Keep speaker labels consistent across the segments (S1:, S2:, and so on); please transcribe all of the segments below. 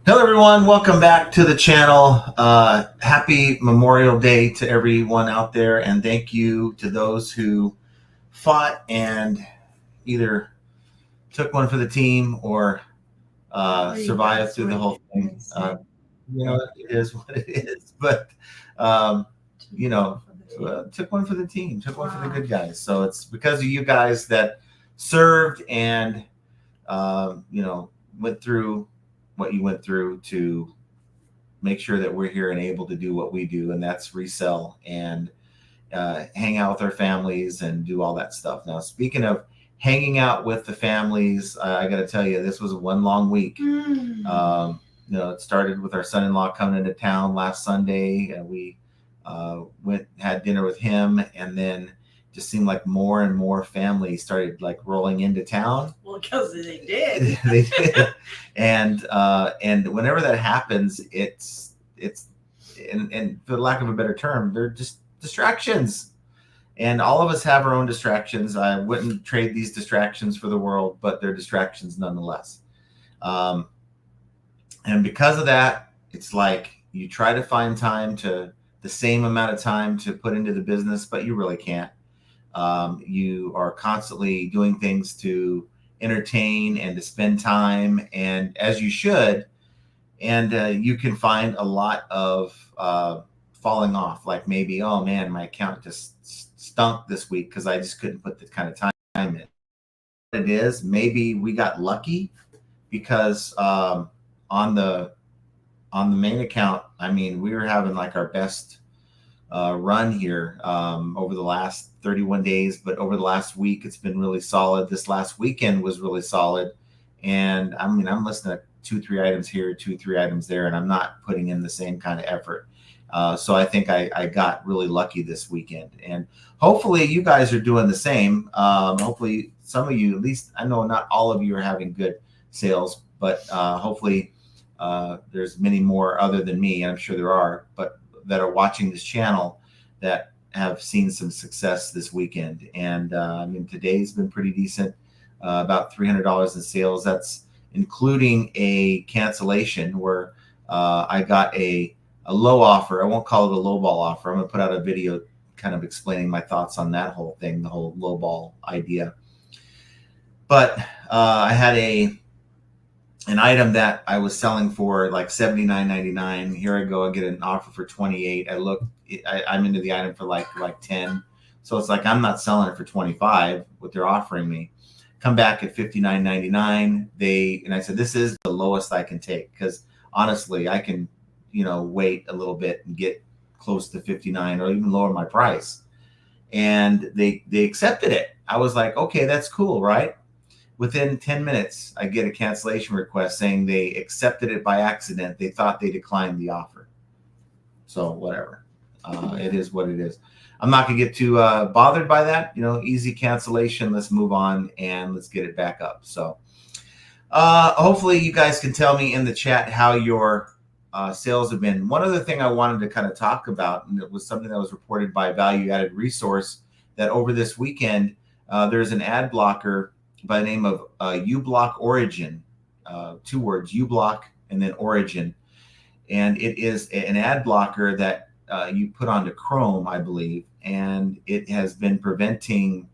S1: Hello, everyone. Welcome back to the channel. Happy Memorial Day to everyone out there, and thank you to those who fought and either took one for the team or survived through the whole thing. It is what it is. But took one for the team, took one for the good guys. So it's because of you guys that served and went through what you went through to make sure that we're here and able to do what we do, and that's resell and hang out with our families and do all that stuff. Now, speaking of hanging out with the families, I got to tell you, this was one long week. It started with our son-in-law coming into town last Sunday, and we had dinner with him, and then just seemed like more and more families started like rolling into town.
S2: Well, because they did.
S1: They did. And whenever that happens, it's and for lack of a better term, they're just distractions. And all of us have our own distractions. I wouldn't trade these distractions for the world, but they're distractions nonetheless. And because of that, it's like you try to find the same amount of time to put into the business, but you really can't. You are constantly doing things to entertain and to spend time, and as you should, and you can find a lot of falling off, like maybe, oh man, my account just stunk this week because I just couldn't put the kind of time in. It is maybe we got lucky because on the main account, I mean, we were having like our best run here over the last 31 days, but over the last week it's been really solid. This last weekend was really solid, and I mean, I'm listing at 2-3 items here, 2-3 items there, and I'm not putting in the same kind of effort. So I think I got really lucky this weekend, and hopefully you guys are doing the same. Hopefully some of you, at least I know not all of you are having good sales, but hopefully there's many more other than me, and I'm sure there are, but that are watching this channel that have seen some success this weekend. And I mean, today's been pretty decent, about $300 in sales. That's including a cancellation where I got a low offer. I won't call it a low ball offer. I'm gonna put out a video kind of explaining my thoughts on that whole thing, the whole low ball idea. But I had an item that I was selling for like $79.99. Here I go, I get an offer for $28. I'm into the item for like 10. So it's like, I'm not selling it for $25, what they're offering me. Come back at $59.99. And I said, this is the lowest I can take, because honestly, I can, wait a little bit and get close to 59 or even lower my price. And they accepted it. I was like, okay, that's cool, right? Within 10 minutes, I get a cancellation request saying they accepted it by accident. They thought they declined the offer. So whatever. It is what it is. I'm not going to get too bothered by that. Easy cancellation. Let's move on and let's get it back up. So hopefully you guys can tell me in the chat how your sales have been. One other thing I wanted to kind of talk about, and it was something that was reported by Value Added Resource, that over this weekend, there's an ad blocker by the name of UBLOCK Origin, 2 words, UBLOCK and then Origin. And it is an ad blocker that you put onto Chrome, I believe, and it has been preventing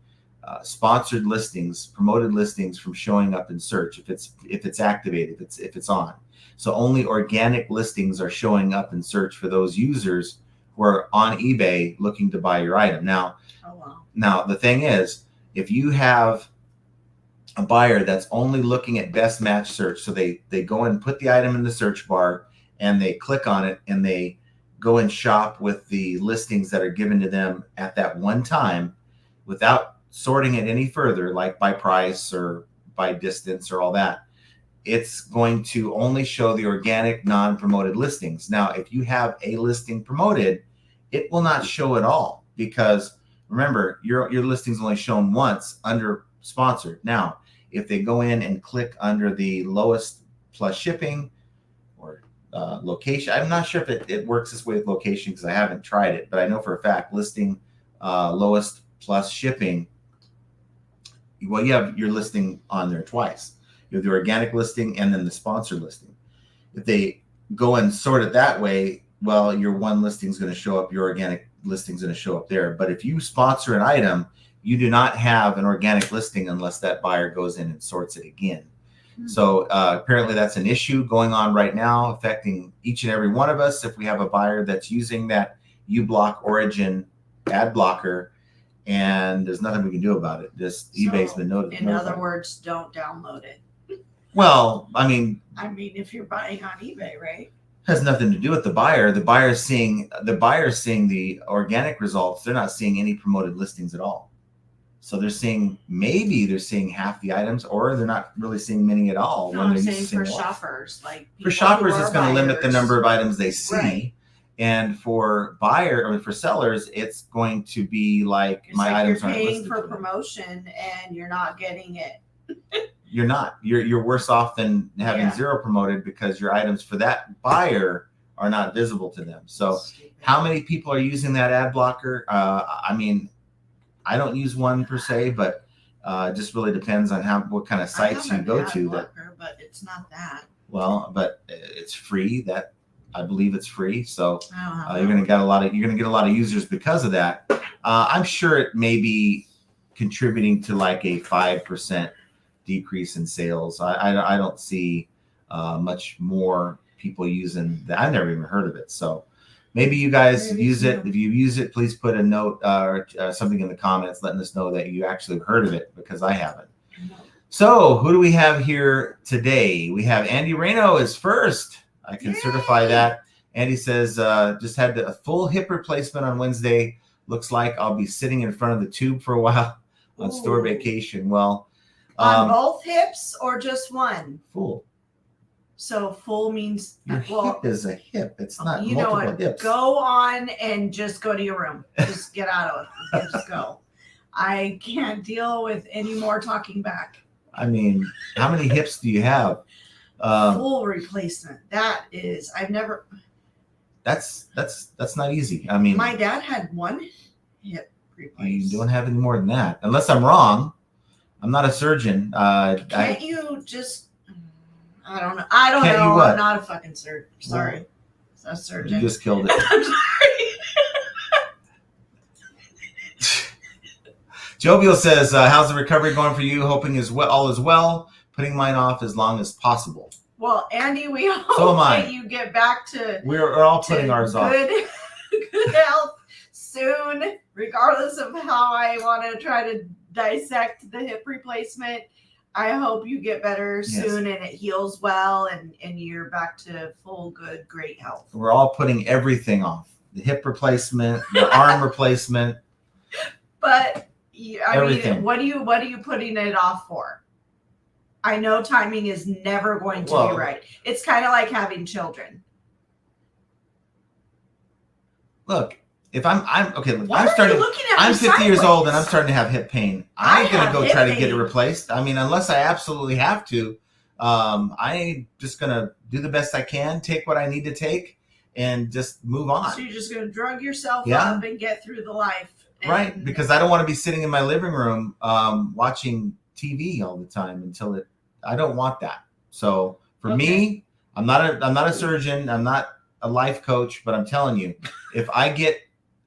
S1: sponsored listings, promoted listings from showing up in search if it's activated, if it's on. So only organic listings are showing up in search for those users who are on eBay looking to buy your item. Now, Now the thing is, if you have a buyer that's only looking at best match search, so they go and put the item in the search bar and they click on it and they go and shop with the listings that are given to them at that one time without sorting it any further, like by price or by distance or all that, it's going to only show the organic non-promoted listings. Now, if you have a listing promoted, it will not show at all, because remember, your listing's only shown once under sponsored. Now, if they go in and click under the lowest plus shipping or location, I'm not sure if it works this way with location because I haven't tried it, but I know for a fact listing lowest plus shipping, well, you have your listing on there twice. You have the organic listing and then the sponsored listing. if they go and sort it that way, well, your one listing is going to show up, your organic listing is going to show up there. But if you sponsor an item, you do not have an organic listing unless that buyer goes in and sorts it again. So apparently that's an issue going on right now, affecting each and every one of us. If we have a buyer that's using that UBLOCK Origin ad blocker, and there's nothing we can do about it. Just eBay's been notified.
S2: In other words, don't download it.
S1: Well, I mean,
S2: if you're buying on eBay, right?
S1: Has nothing to do with the buyer. The buyer's seeing the organic results. They're not seeing any promoted listings at all. So they're seeing half the items, or they're not really seeing many at all.
S2: No, I'm saying for shoppers,
S1: for shoppers, it's going to limit the number of items they see, right. And for for sellers, it's going to be like items
S2: aren't listed. You're paying for promotion and you're not getting it.
S1: You're not. You're worse off than having zero promoted, because your items for that buyer are not visible to them. So, how many people are using that ad blocker? I mean, I don't use one per se, but it just really depends on what kind of sites you go to.
S2: But it's not that.
S1: Well, but it's free. That I believe it's free. So you're gonna get a lot of users because of that. I'm sure it may be contributing to like a 5% decrease in sales. I don't see much more people using that. I've never even heard of it. So. Maybe you guys use it. If you use it, please put a note or something in the comments letting us know that you actually heard of it, because I haven't. So who do we have here today? We have Andy Reno is first. I can certify that. Andy says, just had a full hip replacement on Wednesday. Looks like I'll be sitting in front of the tube for a while on store vacation. Well,
S2: on both hips or just one?
S1: Full.
S2: So full means
S1: your hip is a hip. It's not
S2: you
S1: multiple
S2: know what?
S1: hips.
S2: Go on and just go to your room. Just get out of it. Just go. I can't deal with any more talking back.
S1: I mean, how many hips do you have?
S2: Full replacement. That is, I've never.
S1: That's not easy. I mean,
S2: my dad had one hip replaced.
S1: You don't have any more than that, unless I'm wrong. I'm not a surgeon.
S2: Can't you just? I don't know. I'm not a fucking surgeon. Sorry. Well, a surgeon.
S1: You just killed it.
S2: I'm sorry.
S1: Jovial says, how's the recovery going for you? Hoping all is well. Putting mine off as long as possible.
S2: Well, Andy, we hope that you get back to
S1: we're all putting ours off.
S2: Good health soon, regardless of how I want to try to dissect the hip replacement. I hope you get better soon and it heals well and you're back to full, good, great health.
S1: We're all putting everything off. The hip replacement, the arm replacement.
S2: But I mean, what are you putting it off for? I know timing is never going to be right. It's kind of like having children.
S1: Look, if I'm okay, look,
S2: I'm
S1: 50 years old and I'm starting to have hip pain. I ain't gonna go try to get it replaced. I mean, unless I absolutely have to, I'm just gonna do the best I can, take what I need to take, and just move on.
S2: So you're just gonna drug yourself up and get through the life.
S1: Right, because I don't want to be sitting in my living room watching TV all the time I don't want that. So for me, I'm not a surgeon, I'm not a life coach, but I'm telling you, if I get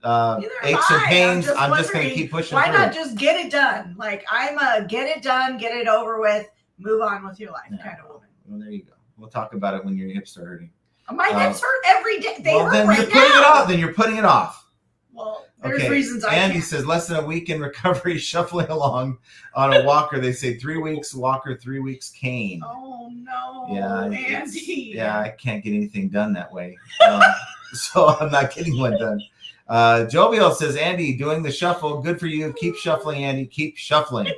S1: aches and pains, I'm just going to keep pushing
S2: through.
S1: Why
S2: not just get it done? Like, I'm a get it done, get it over with, move on with your life kind of woman.
S1: Well, there you go. We'll talk about it when your hips are hurting.
S2: My hips hurt every day. They hurt
S1: then
S2: right
S1: you're putting
S2: now.
S1: it off. Then you're putting it off.
S2: Well, there's reasons I
S1: Andy
S2: can't.
S1: says less than a week in recovery, shuffling along on a walker. They say 3 weeks walker, 3 weeks cane.
S2: Oh no,
S1: yeah,
S2: Andy.
S1: Yeah, I can't get anything done that way, so I'm not getting one done. Jovial says, Andy, doing the shuffle, good for you. Keep shuffling, Andy. Keep shuffling.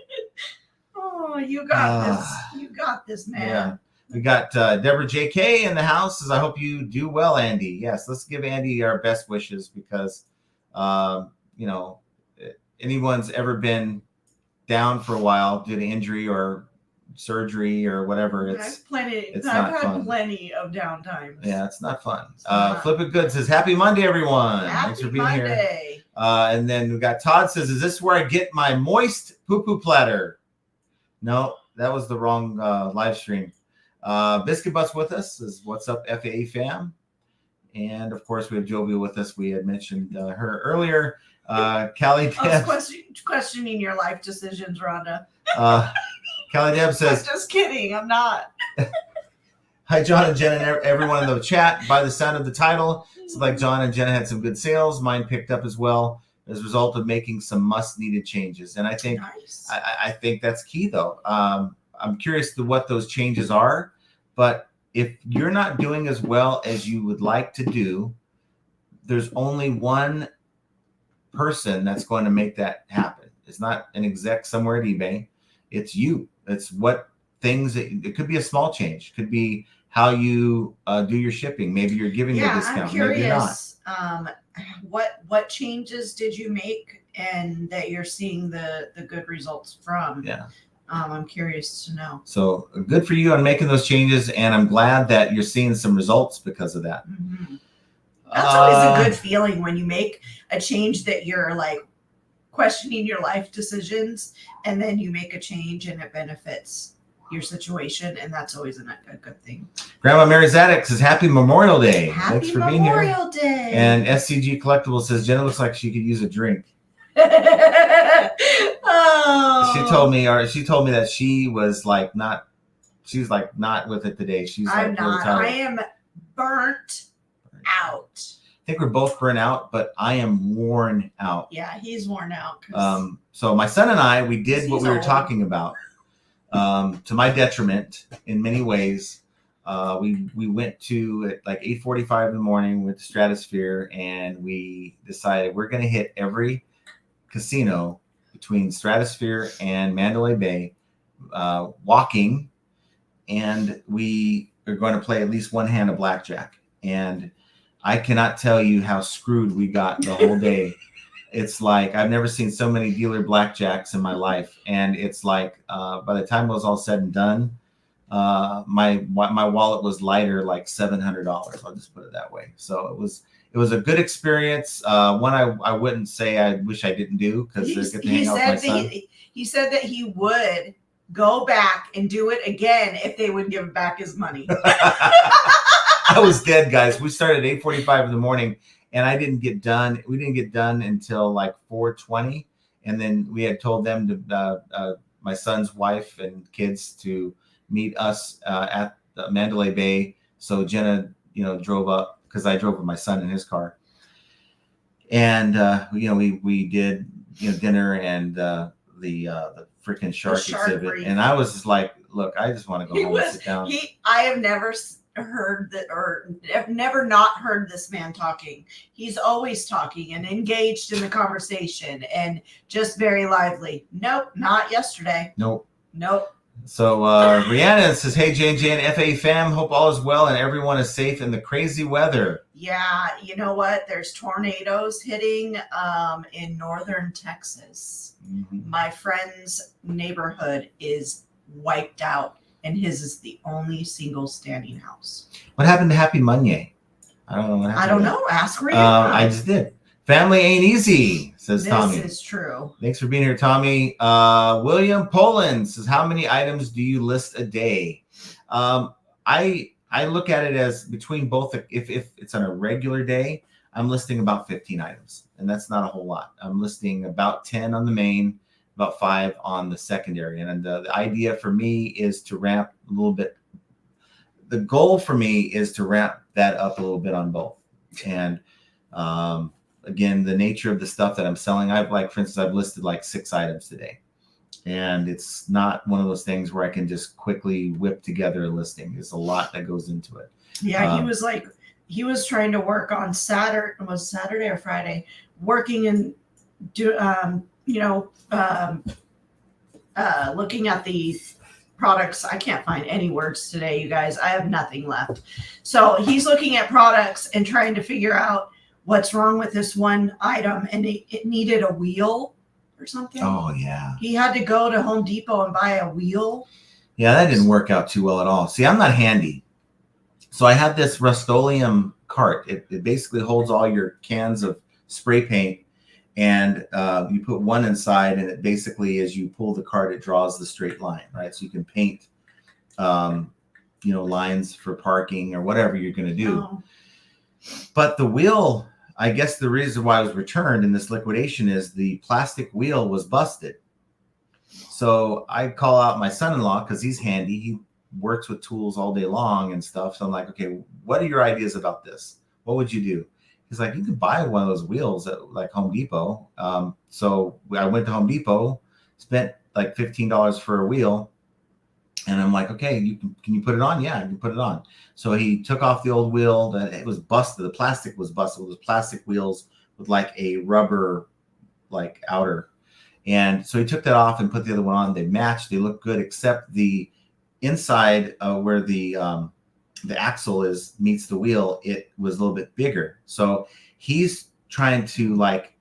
S2: Oh, you got this. You got this, man.
S1: Yeah. We got Deborah JK in the house. Says, I hope you do well, Andy. Yes, let's give Andy our best wishes because, anyone's ever been down for a while due to injury or surgery or whatever. I've
S2: had plenty of downtimes.
S1: Yeah, it's not fun. Flip It Good says, Happy Monday, everyone. Thanks for being here. And then we got Todd says, is this where I get my moist poo-poo platter? No, that was the wrong live stream. Biscuit Butts with us is what's up, FAA fam. And of course, we have Jovial with us. We had mentioned her earlier. Callie
S2: I
S1: Deb,
S2: was questioning your life decisions, Rhonda.
S1: Callie Deb says,
S2: I'm just kidding. I'm not.
S1: hi, John and Jenna, and everyone in the chat. By the sound of the title, it's like John and Jenna had some good sales. Mine picked up as well as a result of making some must-needed changes. And I think
S2: Nice.
S1: I think that's key, though. I'm curious to what those changes are, but if you're not doing as well as you would like to do, there's only one person that's going to make that happen. It's not an exec somewhere at eBay. It's you. It's what things it could be a small change. Could be how you do your shipping. Maybe you're giving a discount.
S2: I'm curious.
S1: Maybe you're not.
S2: What changes did you make and that you're seeing the good results from?
S1: Yeah.
S2: I'm curious to know.
S1: So good for you on making those changes, and I'm glad that you're seeing some results because of that.
S2: Mm-hmm. That's always a good feeling when you make a change that you're like questioning your life decisions, and then you make a change and it benefits your situation, and that's always a good thing. Grandma
S1: Mary Zadek says, Happy Memorial Day. Thanks for being here.
S2: Happy Memorial Day.
S1: And SCG Collectible says, Jenna looks like she could use a drink.
S2: Oh.
S1: She told me that she was like not with it today. She's
S2: I'm
S1: like
S2: not.
S1: really tired.
S2: I am burnt out.
S1: I think we're both burnt out, but I am worn out.
S2: Yeah, he's worn out.
S1: So my son and I, we did what we were
S2: old.
S1: talking about. To my detriment in many ways. We went to at like 8:45 in the morning with the Stratosphere, and we decided we're going to hit every casino between Stratosphere and Mandalay Bay, walking, and we are going to play at least one hand of blackjack. And I cannot tell you how screwed we got the whole day. It's like I've never seen so many dealer blackjacks in my life, and it's like by the time it was all said and done, my wallet was lighter, like $700. I'll just put it that way. So it was a good experience. One I wouldn't say I wish I didn't do because I get to hang out with my son.
S2: He said that he would go back and do it again if they would give him back his money.
S1: I was dead, guys. We started at 8:45 in the morning, and I didn't get done. We didn't get done until like 4:20, and then we had told them to my son's wife and kids to meet us at the Mandalay Bay. So Jenna, drove up because I drove with my son in his car, and we did dinner and the freaking shark exhibit,
S2: brief.
S1: and I was just like, look, I just want to go home and sit down.
S2: I have never heard that, or I've never not heard this man talking. He's always talking and engaged in the conversation and just very lively. Nope, not yesterday.
S1: Nope.
S2: So
S1: Rhiannon says, hey, J&J and FA fam, hope all is well and everyone is safe in the crazy weather.
S2: Yeah, you know what? There's tornadoes hitting in northern Texas. Mm-hmm. My friend's neighborhood is wiped out, and his is the only single standing house.
S1: What happened to Happy Monday? I don't know what happened.
S2: I don't know. Ask Rhiannon.
S1: I just did. Family ain't easy, says Tommy.
S2: This is true.
S1: Thanks for being here, Tommy. William Poland says, how many items do you list a day? I look at it as between both. If it's on a regular day, I'm listing about 15 items, and that's not a whole lot. I'm listing about 10 on the main, about 5 on the secondary. And the idea for me is to ramp a little bit. The goal for me is to ramp that up a little bit on both. And again, the nature of the stuff that I'm selling, for instance, I've listed like 6 items today. And it's not one of those things where I can just quickly whip together a listing. There's a lot that goes into it.
S2: Yeah, he was trying to work on Saturday or Friday, working and looking at the products. I can't find any words today, you guys. I have nothing left. So he's looking at products and trying to figure out what's wrong with this one item, and it needed a wheel or something.
S1: Oh, yeah.
S2: He had to go to Home Depot and buy a wheel.
S1: Yeah, that didn't work out too well at all. See, I'm not handy. So I have this Rust-Oleum cart. It basically holds all your cans of spray paint, and you put one inside, and it basically, as you pull the cart, it draws the straight line, right? So you can paint lines for parking or whatever you're going to do.
S2: Oh.
S1: But the wheel, I guess the reason why it was returned in this liquidation is the plastic wheel was busted. So I call out my son-in-law because he's handy. He works with tools all day long and stuff. So I'm like, okay, what are your ideas about this? What would you do? He's like, you can buy one of those wheels at like Home Depot. So I went to Home Depot, spent like $15 for a wheel. And I'm like, okay, can you put it on? Yeah, I can put it on. So he took off the old wheel that it was busted. The plastic was busted. It was plastic wheels with like a rubber like outer. And so he took that off and put the other one on. They matched. They look good, except the inside where the axle meets the wheel, it was a little bit bigger. So he's trying to like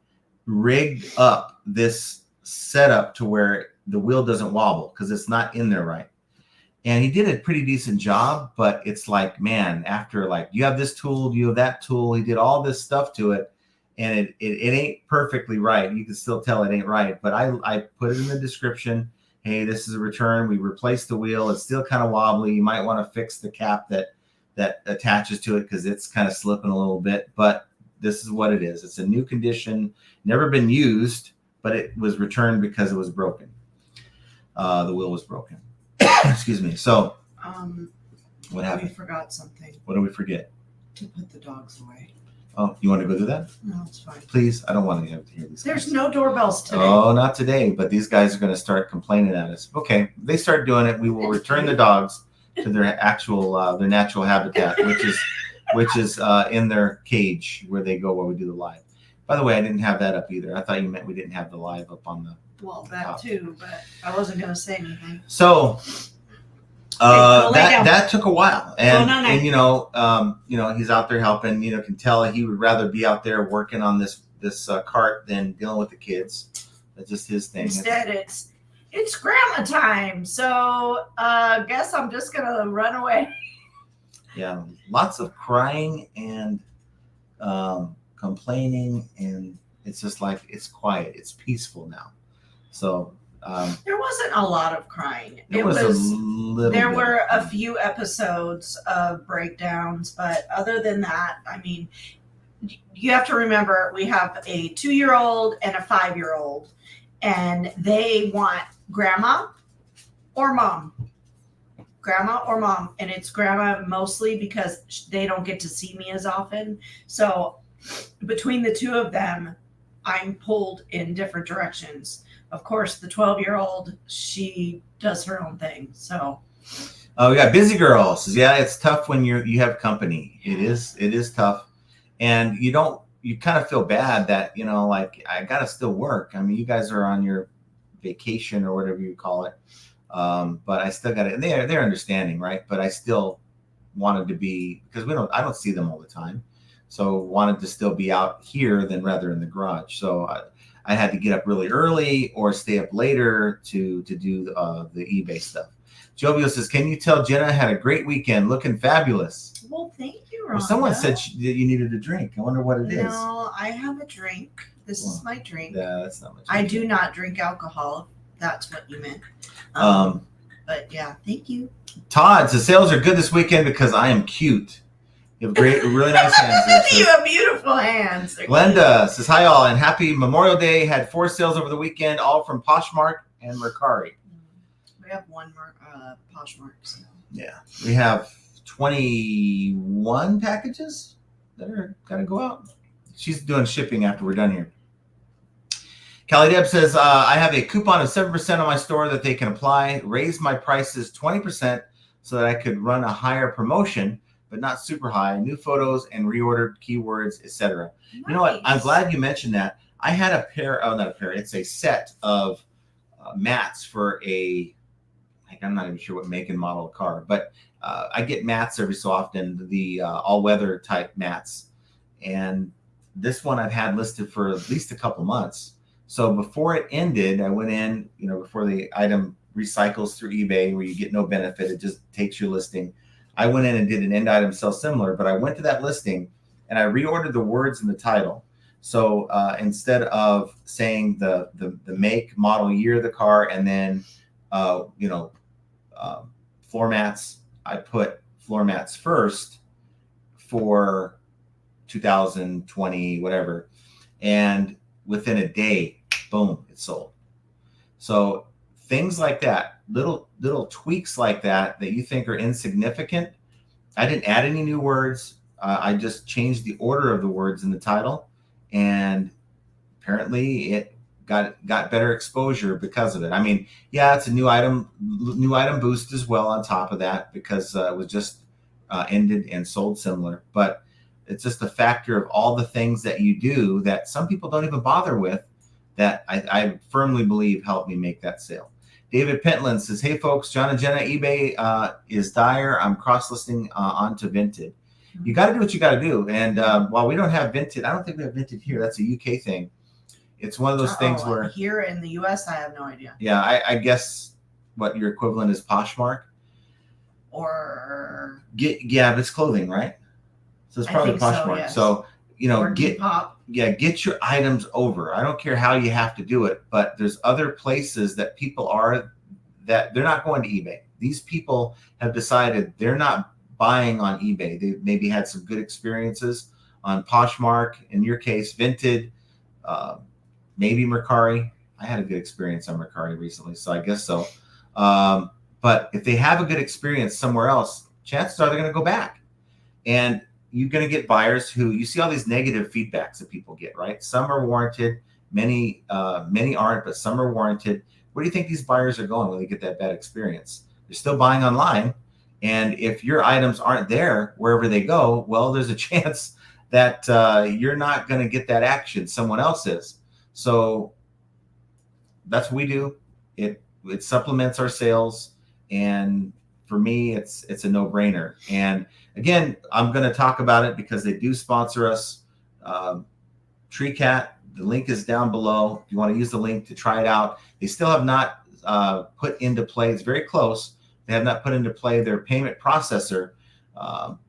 S1: rig up this setup to where the wheel doesn't wobble because it's not in there right. And he did a pretty decent job, but it's like, man, after like, you have this tool, you have that tool. He did all this stuff to it, and it ain't perfectly right. You can still tell it ain't right. But I put it in the description. Hey, this is a return. We replaced the wheel. It's still kind of wobbly. You might want to fix the cap that attaches to it because it's kind of slipping a little bit. But this is what it is. It's a new condition, never been used, but it was returned because it was broken. The wheel was broken. Excuse me. So, what happened?
S2: We forgot something.
S1: What did we forget?
S2: To put the dogs away.
S1: Oh, you want to go do that?
S2: No, it's fine.
S1: Please, I don't want to hear these.
S2: There's
S1: guys.
S2: no doorbells today.
S1: Oh, not today. But these guys are going to start complaining at us. Okay, they start doing it. We will return the dogs to their natural habitat, which is in their cage where they go while we do the live. By the way, I didn't have that up either. I thought you meant we didn't have the live up on the.
S2: Well, that too, but I wasn't going to say anything.
S1: So that took a while, and he's out there helping. Can tell he would rather be out there working on this cart than dealing with the kids. That's just his thing.
S2: Instead, it's grandma time. So guess I'm just gonna run away.
S1: Yeah, lots of crying and complaining, and it's just like it's quiet. It's peaceful now. So
S2: there wasn't a lot of crying.
S1: There
S2: were a few episodes of breakdowns, but other than that, I mean, you have to remember we have a 2-year-old and a 5-year-old, and they want grandma or mom. Grandma or mom, and it's grandma mostly because they don't get to see me as often. So between the two of them, I'm pulled in different directions. Of course, the 12-year-old, she does her own thing. So,
S1: we got busy girls. Yeah, it's tough when you have company. It is tough, and you kind of feel bad that like I gotta still work. I mean, you guys are on your vacation or whatever you call it, but I still got it. And they're understanding, right? But I still wanted to be because I don't see them all the time, so wanted to still be out here than rather in the garage. So I had to get up really early or stay up later to do the eBay stuff. Jovio says, can you tell Jenna had a great weekend, looking fabulous?
S2: Well, thank you, Rhonda.
S1: Well, someone said that you needed a drink. I wonder what it is.
S2: No, I have a drink. This is my drink.
S1: Yeah, that's not much.
S2: I do not drink alcohol. If that's what you meant. But yeah, thank you.
S1: Todd says, sales are good this weekend because I am cute. You have really nice hands.
S2: You have beautiful hands.
S1: Glenda says, hi all, and happy Memorial Day. Had 4 sales over the weekend, all from Poshmark and Mercari.
S2: We have one Poshmark. So.
S1: Yeah, we have 21 packages that are going to go out. She's doing shipping after we're done here. Callie Deb says, I have a coupon of 7% on my store that they can apply. Raise my prices 20% so that I could run a higher promotion, but not super high. New photos and reordered keywords, etc. Nice. You know what? I'm glad you mentioned that. I had it's a set of mats for I'm not even sure what make and model of car, but I get mats every so often, the all-weather type mats. And this one I've had listed for at least a couple months. So before it ended, I went in, before the item recycles through eBay where you get no benefit, it just takes your listing. I went in and did an end item sell similar, but I went to that listing and I reordered the words in the title. So instead of saying the make, model, year of the car, and then floor mats, I put floor mats first for 2020, whatever. And within a day, boom, it sold. So things like that, little tweaks like that you think are insignificant. I didn't add any new words. I just changed the order of the words in the title, and apparently it got better exposure because of it. I mean, yeah, it's a new item boost as well on top of that, because it was just ended and sold similar. But it's just a factor of all the things that you do that some people don't even bother with, that I firmly believe helped me make that sale. David Pentland says, hey folks, John and Jenna, eBay is dire. I'm cross-listing onto Vinted. You got to do what you got to do. And while we don't have Vinted, I don't think we have Vinted here. That's a UK thing. It's one of those things where
S2: here in the US, I have no idea.
S1: Yeah, I guess what your equivalent is Poshmark.
S2: Or
S1: yeah, but it's clothing, right? So it's probably Poshmark.
S2: So, yes.
S1: So you know,
S2: or
S1: get your items over. I don't care how you have to do it, but there's other places that people are, that they're not going to eBay. These people have decided they're not buying on eBay. They maybe had some good experiences on Poshmark, in your case, Vinted, maybe Mercari. I had a good experience on Mercari recently, so I guess so. But if they have a good experience somewhere else, chances are they're going to go back. And you're going to get buyers who, you see all these negative feedbacks that people get, right? Some are warranted, many aren't, but some are warranted. Where do you think these buyers are going when they get that bad experience? They're still buying online. And if your items aren't there wherever they go, well, there's a chance that you're not going to get that action. Someone else is. So that's what we do. It supplements our sales. And for me, it's a no-brainer. And again, I'm going to talk about it because they do sponsor us. TreeCat, the link is down below. If you want to use the link to try it out. They still have not put into play. It's very close. They have not put into play their payment processor.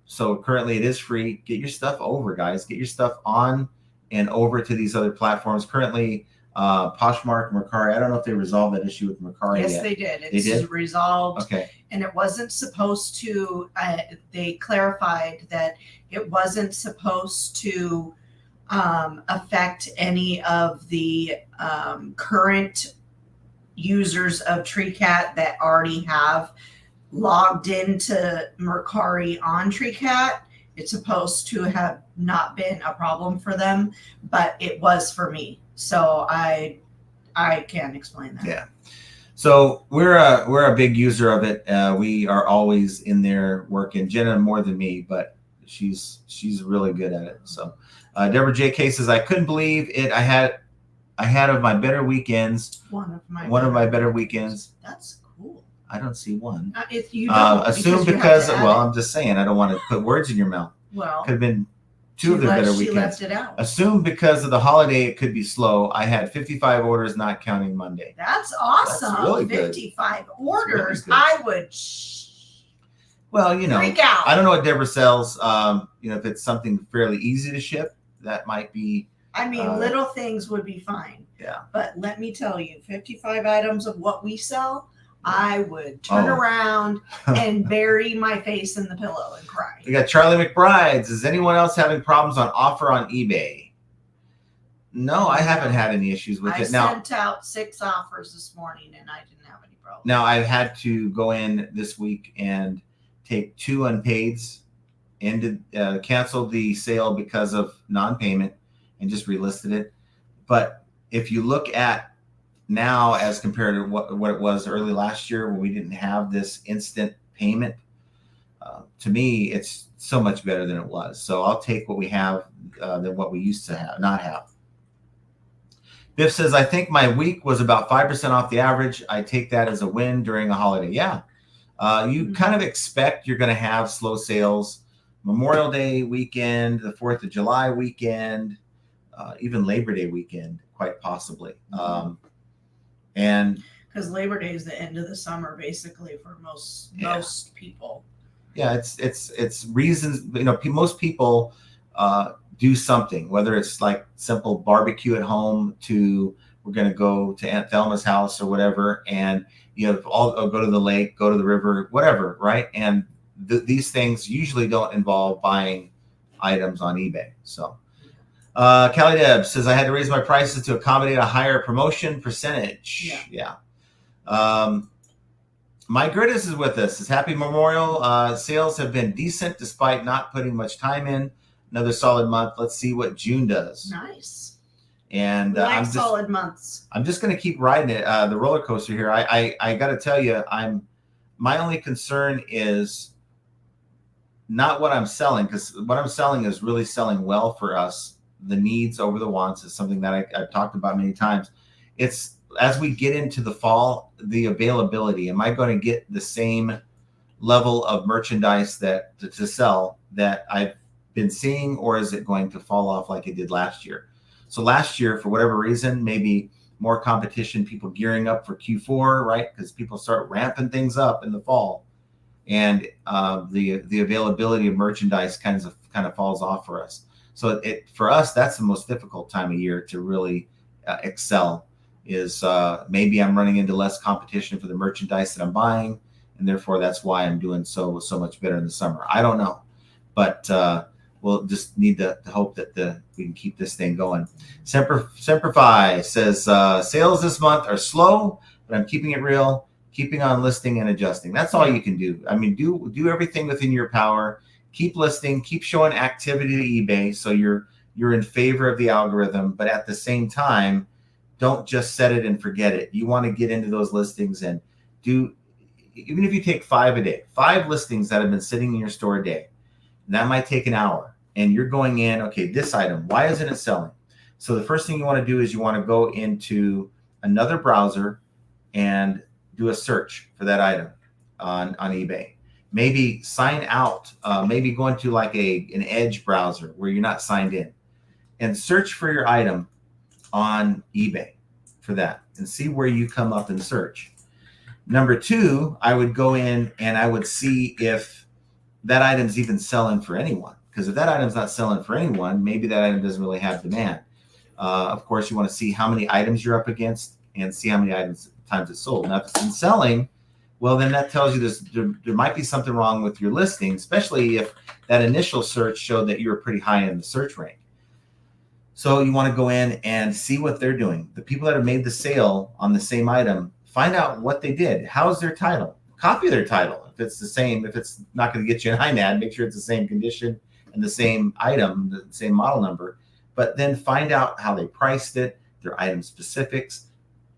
S1: So currently it is free. Get your stuff over, guys. Get your stuff on and over to these other platforms. Currently, Poshmark, Mercari, I don't know if they resolved that issue with Mercari yet.
S2: Yes, they did. It's resolved.
S1: Okay.
S2: And it wasn't supposed to, they clarified that it wasn't supposed to affect any of the current users of TreeCat that already have logged into Mercari on TreeCat. It's supposed to have not been a problem for them, but it was for me. So I can explain that.
S1: Yeah. So we're a big user of it. We are always in there working. Jenna more than me, but she's really good at it. So Deborah J.K. says, I couldn't believe it. I had of my better weekends. One of my better weekends.
S2: That's cool.
S1: I don't see one.
S2: If you don't,
S1: assume because well, I'm just saying, I don't want to put words in your mouth.
S2: Well,
S1: could have been two of their better weekends.
S2: She left it out.
S1: Assume because of the holiday, it could be slow. I had 55 orders, not counting Monday.
S2: That's awesome.
S1: That's really good.
S2: 55 orders.
S1: Really
S2: I would
S1: well, you know,
S2: freak out.
S1: I don't know what Deborah sells. You know, if it's something fairly easy to ship, that might be.
S2: I mean, little things would be fine.
S1: Yeah.
S2: But let me tell you, 55 items of what we sell, I would turn around and bury my face in the pillow and cry.
S1: We got Charlie McBride's. Is anyone else having problems on offer on eBay? No, I haven't had any issues with it. Now,
S2: I sent out 6 offers this morning and I didn't have any problems.
S1: Now, I've had to go in this week and take 2 unpaids and cancel the sale because of non-payment and just relisted it. But if you look at now as compared to what it was early last year when we didn't have this instant payment, to me, it's so much better than it was. So I'll take what we have than what we used to not have. Biff says, I think my week was about 5% off the average. I take that as a win during a holiday. Yeah. You kind of expect you're going to have slow sales. Memorial Day weekend, the 4th of July weekend, even Labor Day weekend, quite possibly. And
S2: because Labor Day is the end of the summer, basically, for most people.
S1: Yeah, it's reasons. You know, most people do something, whether it's like simple barbecue at home to we're going to go to Aunt Thelma's house or whatever, and you know, all go to the lake, go to the river, whatever, right? And these things usually don't involve buying items on eBay. So Callie Deb says, I had to raise my prices to accommodate a higher promotion percentage. Yeah. Mike Grittis is with us. Says, happy Memorial. Sales have been decent despite not putting much time in. Another solid month. Let's see what June does.
S2: Nice.
S1: And
S2: solid months.
S1: I'm just going to keep riding it, the roller coaster here. I got to tell you, my only concern is not what I'm selling, because what I'm selling is really selling well for us. The needs over the wants is something that I've talked about many times. It's as we get into the fall, the availability. Am I going to get the same level of merchandise that to sell that I've been seeing, or is it going to fall off like it did last year? So last year, for whatever reason, maybe more competition, people gearing up for Q4, right? Because people start ramping things up in the fall, and the availability of merchandise kind of falls off for us. So for us, that's the most difficult time of year to really excel. Is maybe I'm running into less competition for the merchandise that I'm buying, and therefore that's why I'm doing so much better in the summer. I don't know, but we'll just need to hope that we can keep this thing going. Semperfi says sales this month are slow, but I'm keeping it real, keeping on listing and adjusting. That's all you can do. I mean, do everything within your power. Keep listing, keep showing activity to eBay, so you're in favor of the algorithm, but at the same time, don't just set it and forget it. You want to get into those listings and do, even if you take 5 a day, 5 listings that have been sitting in your store a day, that might take an hour. And you're going in, okay, this item, why isn't it selling? So the first thing you want to do is you want to go into another browser and do a search for that item on eBay. Maybe sign out, maybe go into like an Edge browser where you're not signed in, and search for your item on eBay for that and see where you come up in search. Number 2, I would go in and I would see if that item's even selling for anyone. Because if that item's not selling for anyone, maybe that item doesn't really have demand. Of course, you want to see how many items you're up against and see how many times it's sold. Now, if it's been selling, well, then that tells you there might be something wrong with your listing, especially if that initial search showed that you were pretty high in the search rank. So you want to go in and see what they're doing. The people that have made the sale on the same item, find out what they did. How's their title? Copy their title. If it's the same, if it's not going to get you an INAD, make sure it's the same condition and the same item, the same model number. But then find out how they priced it, their item specifics.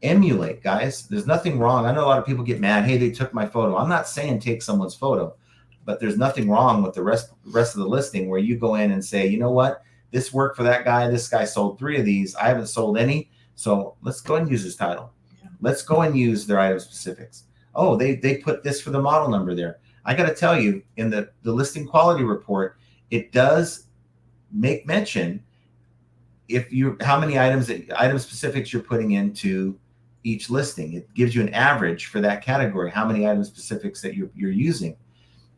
S1: Emulate, guys. There's nothing wrong. I know a lot of people get mad. Hey, they took my photo. I'm not saying take someone's photo, but there's nothing wrong with the rest of the listing where you go in and say, you know what? This worked for that guy. This guy sold 3 of these. I haven't sold any. So let's go and use his title. Yeah. Let's go and use their item specifics. Oh, they put this for the model number there. I got to tell you, in the listing quality report, it does make mention how many item specifics you're putting into each listing. It gives you an average for that category, how many item specifics that you're using.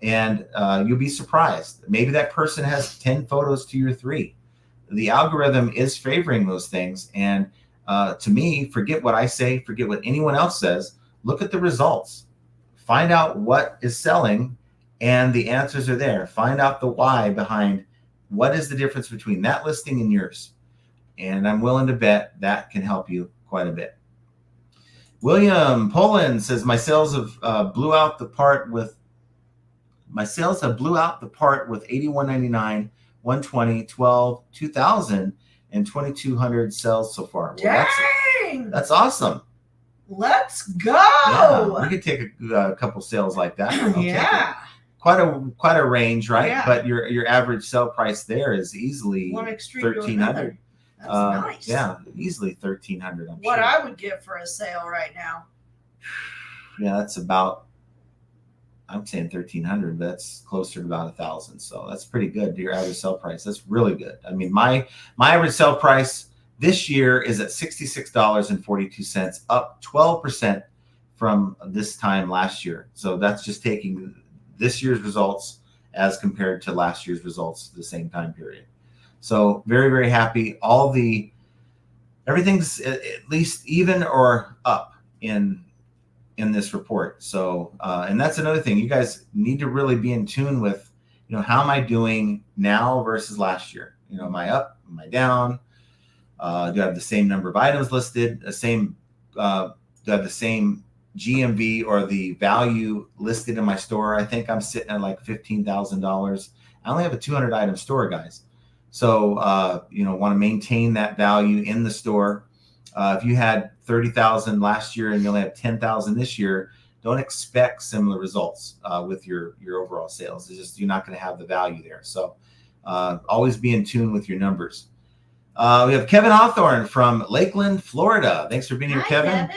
S1: And you'll be surprised. Maybe that person has 10 photos to your 3. The algorithm is favoring those things. And to me, forget what I say, forget what anyone else says. Look at the results. Find out what is selling, and the answers are there. Find out the why behind what is the difference between that listing and yours. And I'm willing to bet that can help you quite a bit. William Poland says, my sales have blew out the part with $81.99, $120, $12, $2,000, and $2,200 sales so far. Well,
S2: Dang!
S1: That's awesome.
S2: Let's go.
S1: Yeah, we could take a couple sales like that.
S2: Yeah.
S1: Quite a range, right?
S2: Yeah.
S1: But your average sell price there is easily $1,300.
S2: That's nice.
S1: Yeah, easily $1,300. I'm
S2: what
S1: sure.
S2: I would get for a sale right now.
S1: Yeah, that's about. I'm saying $1,300, but that's closer to about $1,000. So that's pretty good to your average sell price. That's really good. I mean, my average sell price this year is at $66.42, up 12% from this time last year. So that's just taking this year's results as compared to last year's results the same time period. So very, very happy. Everything's at least even or up in in this report. So, and that's another thing. You guys need to really be in tune with, how am I doing now versus last year? Am I up? Am I down? Do I have the same number of items listed? Do I have the same GMV or the value listed in my store? I think I'm sitting at like $15,000. I only have a 200 item store, guys. So, want to maintain that value in the store. If you had 30,000 last year and you only have 10,000 this year, don't expect similar results with your overall sales. It's just, you're not going to have the value there. So always be in tune with your numbers. We have Kevin Hawthorne from Lakeland, Florida. Thanks for being here, Kevin.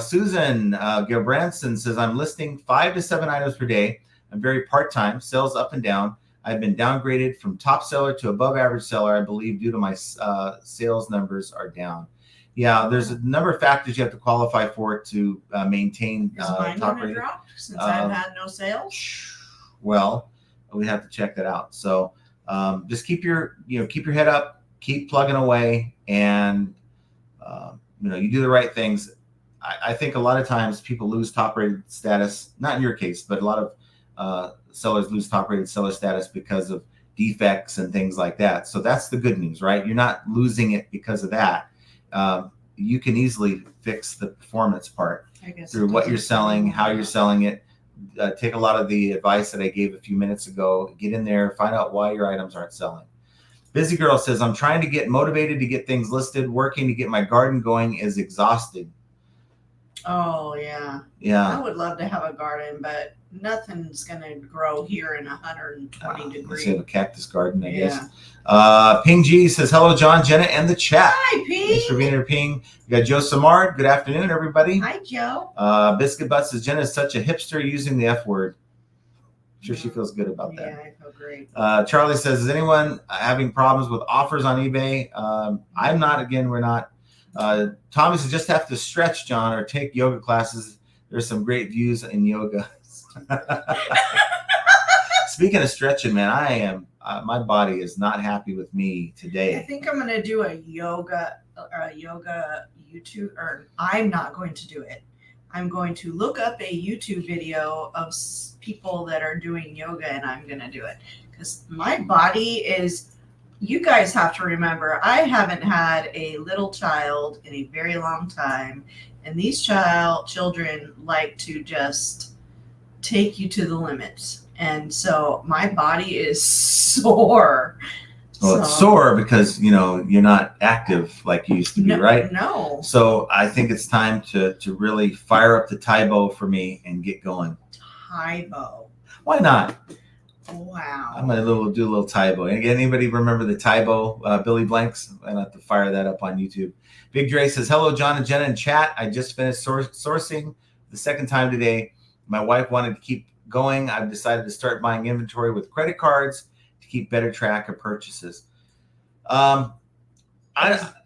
S1: Susan Gilbranson says, I'm listing 5 to 7 items per day. I'm very part-time, sales up and down. I've been downgraded from top seller to above average seller, I believe, due to my sales numbers are down. Yeah, there's a number of factors you have to qualify for to maintain
S2: top rate. Drop since I've had no sales?
S1: Well, we have to check that out. So just keep your head up, keep plugging away, and you do the right things. I think a lot of times people lose top rated status, not in your case, but a lot of sellers lose top rated seller status because of defects and things like that. So that's the good news, right? You're not losing it because of that. You can easily fix the performance part through what you're selling, how you're selling it. Take a lot of the advice that I gave a few minutes ago. Get in there, find out why your items aren't selling. Busy Girl says, I'm trying to get motivated to get things listed. Working to get my garden going is exhausting.
S2: Oh, yeah.
S1: Yeah.
S2: I would love to have a garden, but nothing's going to grow here in 120 degrees.
S1: Let's have a cactus garden, I guess. Ping G says, hello, John, Jenna, and the chat.
S2: Hi, Ping.
S1: Thanks for being here, Ping. We got Joe Samard. Good afternoon, everybody.
S2: Hi, Joe.
S1: Biscuit Butt says, Jenna is such a hipster using the F word. I'm sure she feels good about that.
S2: Yeah, I feel great.
S1: Charlie says, is anyone having problems with offers on eBay? I'm not. Again, we're not. Tommy says, just have to stretch, John, or take yoga classes. There's some great views in yoga. Speaking of stretching, man, I am. My body is not happy with me today.
S2: I think I'm going to do a yoga YouTube, or I'm not going to do it. I'm going to look up a YouTube video of people that are doing yoga, and I'm going to do it because my body is. You guys have to remember, I haven't had a little child in a very long time, and these children like to just take you to the limits. And so my body is sore.
S1: Well, it's sore because, you're not active like you used to be, right?
S2: No.
S1: So I think it's time to really fire up the Tybo for me and get going.
S2: Tybo.
S1: Why not?
S2: Wow.
S1: I'm going to do a little Tybo. Anybody remember the Tybo, Billy Blanks? I'll have to fire that up on YouTube. Big Dre says, hello, John and Jenna in chat. I just finished sourcing the second time today. My wife wanted to keep going. I've decided to start buying inventory with credit cards to keep better track of purchases. I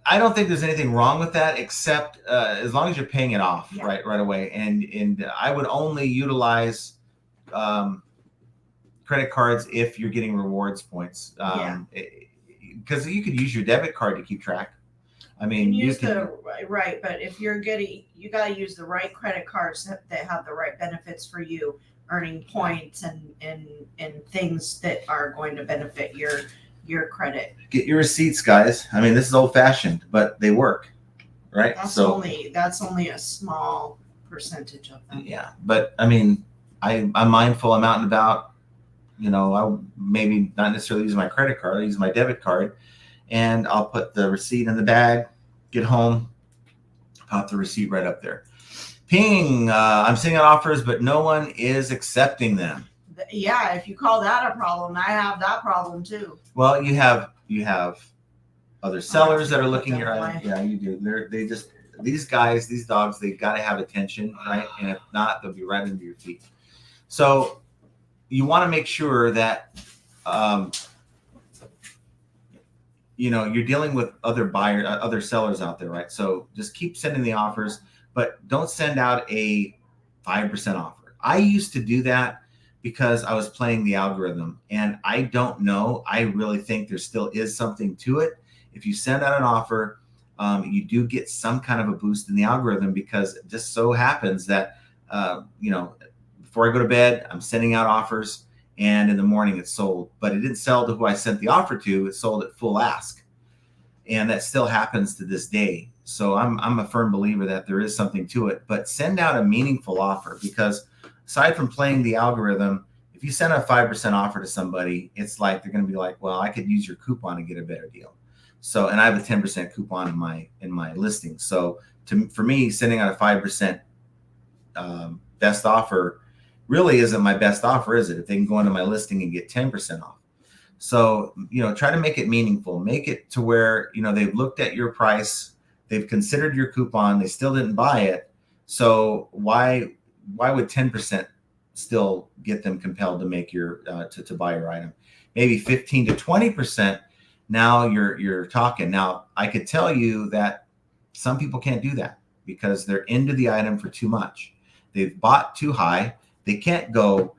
S1: don't think there's anything wrong with that, except as long as you're paying it off right away. And I would only utilize credit cards if you're getting rewards points, because you could use your debit card to keep track. I mean,
S2: you can right, but if you're you got to use the right credit cards that have the right benefits for you, earning points and things that are going to benefit your credit. Get
S1: your receipts, guys. I mean, this is old fashioned, but they work, right?
S2: That's only a small percentage of them.
S1: Yeah, but I mean, I'm mindful. I'm out and about. I maybe not necessarily use my credit card. I use my debit card, and I'll put the receipt in the bag, get home, pop the receipt right up there. Ping, I'm seeing offers, but no one is accepting them.
S2: Yeah, if you call that a problem, I have that problem too.
S1: Well, you have other sellers that are looking at your item. Yeah, you do. These dogs, they got to have attention, right? And if not, they'll be right under your feet. So you want to make sure that you're dealing with other sellers out there, right? So just keep sending the offers, but don't send out a 5% offer. I used to do that because I was playing the algorithm, and I don't know. I really think there still is something to it. If you send out an offer, you do get some kind of a boost in the algorithm, because it just so happens that before I go to bed, I'm sending out offers, and in the morning it's sold. But it didn't sell to who I sent the offer to. It sold at full ask, and that still happens to this day. So I'm a firm believer that there is something to it. But send out a meaningful offer, because aside from playing the algorithm, if you send a 5% offer to somebody, it's like they're going to be like, well, I could use your coupon and get a better deal. So, and I have a 10% coupon in my listing. So for me, sending out a 5% best offer really isn't my best offer, is it? If they can go into my listing and get 10% off. So, try to make it meaningful. Make it to where, they've looked at your price, they've considered your coupon, they still didn't buy it. So why would 10% still get them compelled to make your to buy your item? Maybe 15 to 20%. Now you're talking. Now I could tell you that some people can't do that because they're into the item for too much. They've bought too high. They can't go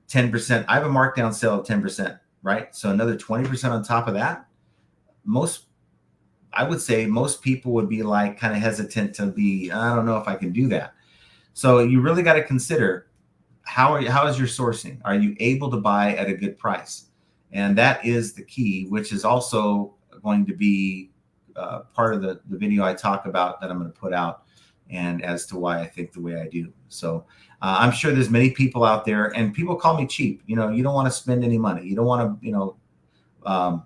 S1: 10%. I have a markdown sale of 10%, right? So another 20% on top of that. I would say most people would be like kind of hesitant to be, I don't know if I can do that. So you really got to consider how is your sourcing? Are you able to buy at a good price? And that is the key, which is also going to be part of the video I talk about that I'm going to put out, and as to why I think the way I do. So I'm sure there's many people out there, and people call me cheap. You don't want to spend any money. You don't want to,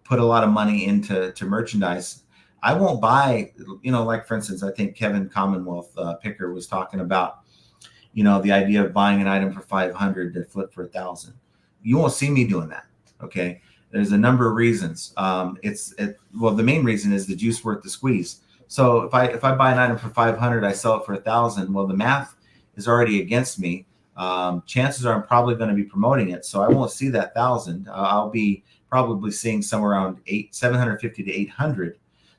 S1: put a lot of money into merchandise. I won't buy, like for instance, I think Kevin Commonwealth Picker was talking about, the idea of buying an item for $500 to flip for $1,000. You won't see me doing that. Okay. There's a number of reasons. Well, the main reason is the juice worth the squeeze. So if I buy an item for $500, I sell it for $1,000. Well, the math is already against me. Chances are I'm probably going to be promoting it. So I won't see that $1,000. I'll be probably seeing somewhere around $750 to $800.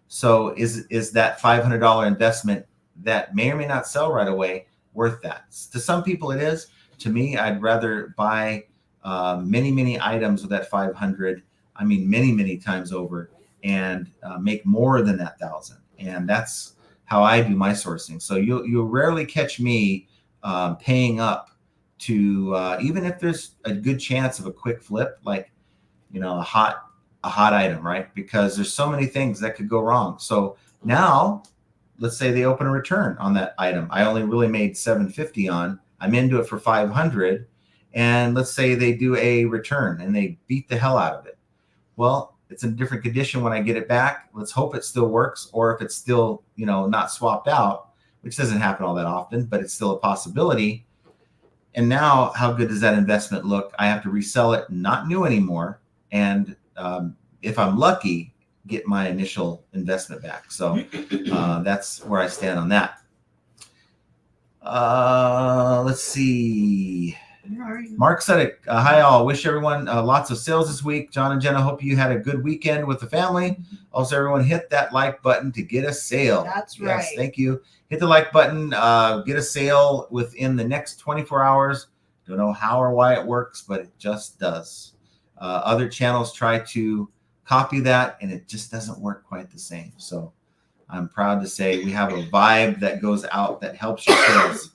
S1: So is that $500 investment that may or may not sell right away worth that? To some people it is. To me, I'd rather buy many items with that $500. I mean, many times over, and make more than that $1,000. And that's how I do my sourcing. So you'll rarely catch me paying up to even if there's a good chance of a quick flip, like a hot item, right? Because there's so many things that could go wrong. So now let's say they open a return on that item. I only really made $750 on. I'm into it for $500, and let's say they do a return and they beat the hell out of it. Well, it's in a different condition when I get it back. Let's hope it still works, or if it's still not swapped out, which doesn't happen all that often, but it's still a possibility. And now, how good does that investment look? I have to resell it, not new anymore, and if I'm lucky, get my initial investment back. So that's where I stand on that. Let's see. Mark said it. Hi all. Wish everyone lots of sales this week. John and Jenna, hope you had a good weekend with the family. Also, everyone hit that like button to get a sale.
S2: That's
S1: right. Yes, thank you. Hit the like button. Get a sale within the next 24 hours. Don't know how or why it works, but it just does. Other channels try to copy that, and it just doesn't work quite the same. So I'm proud to say we have a vibe that goes out that helps your sales.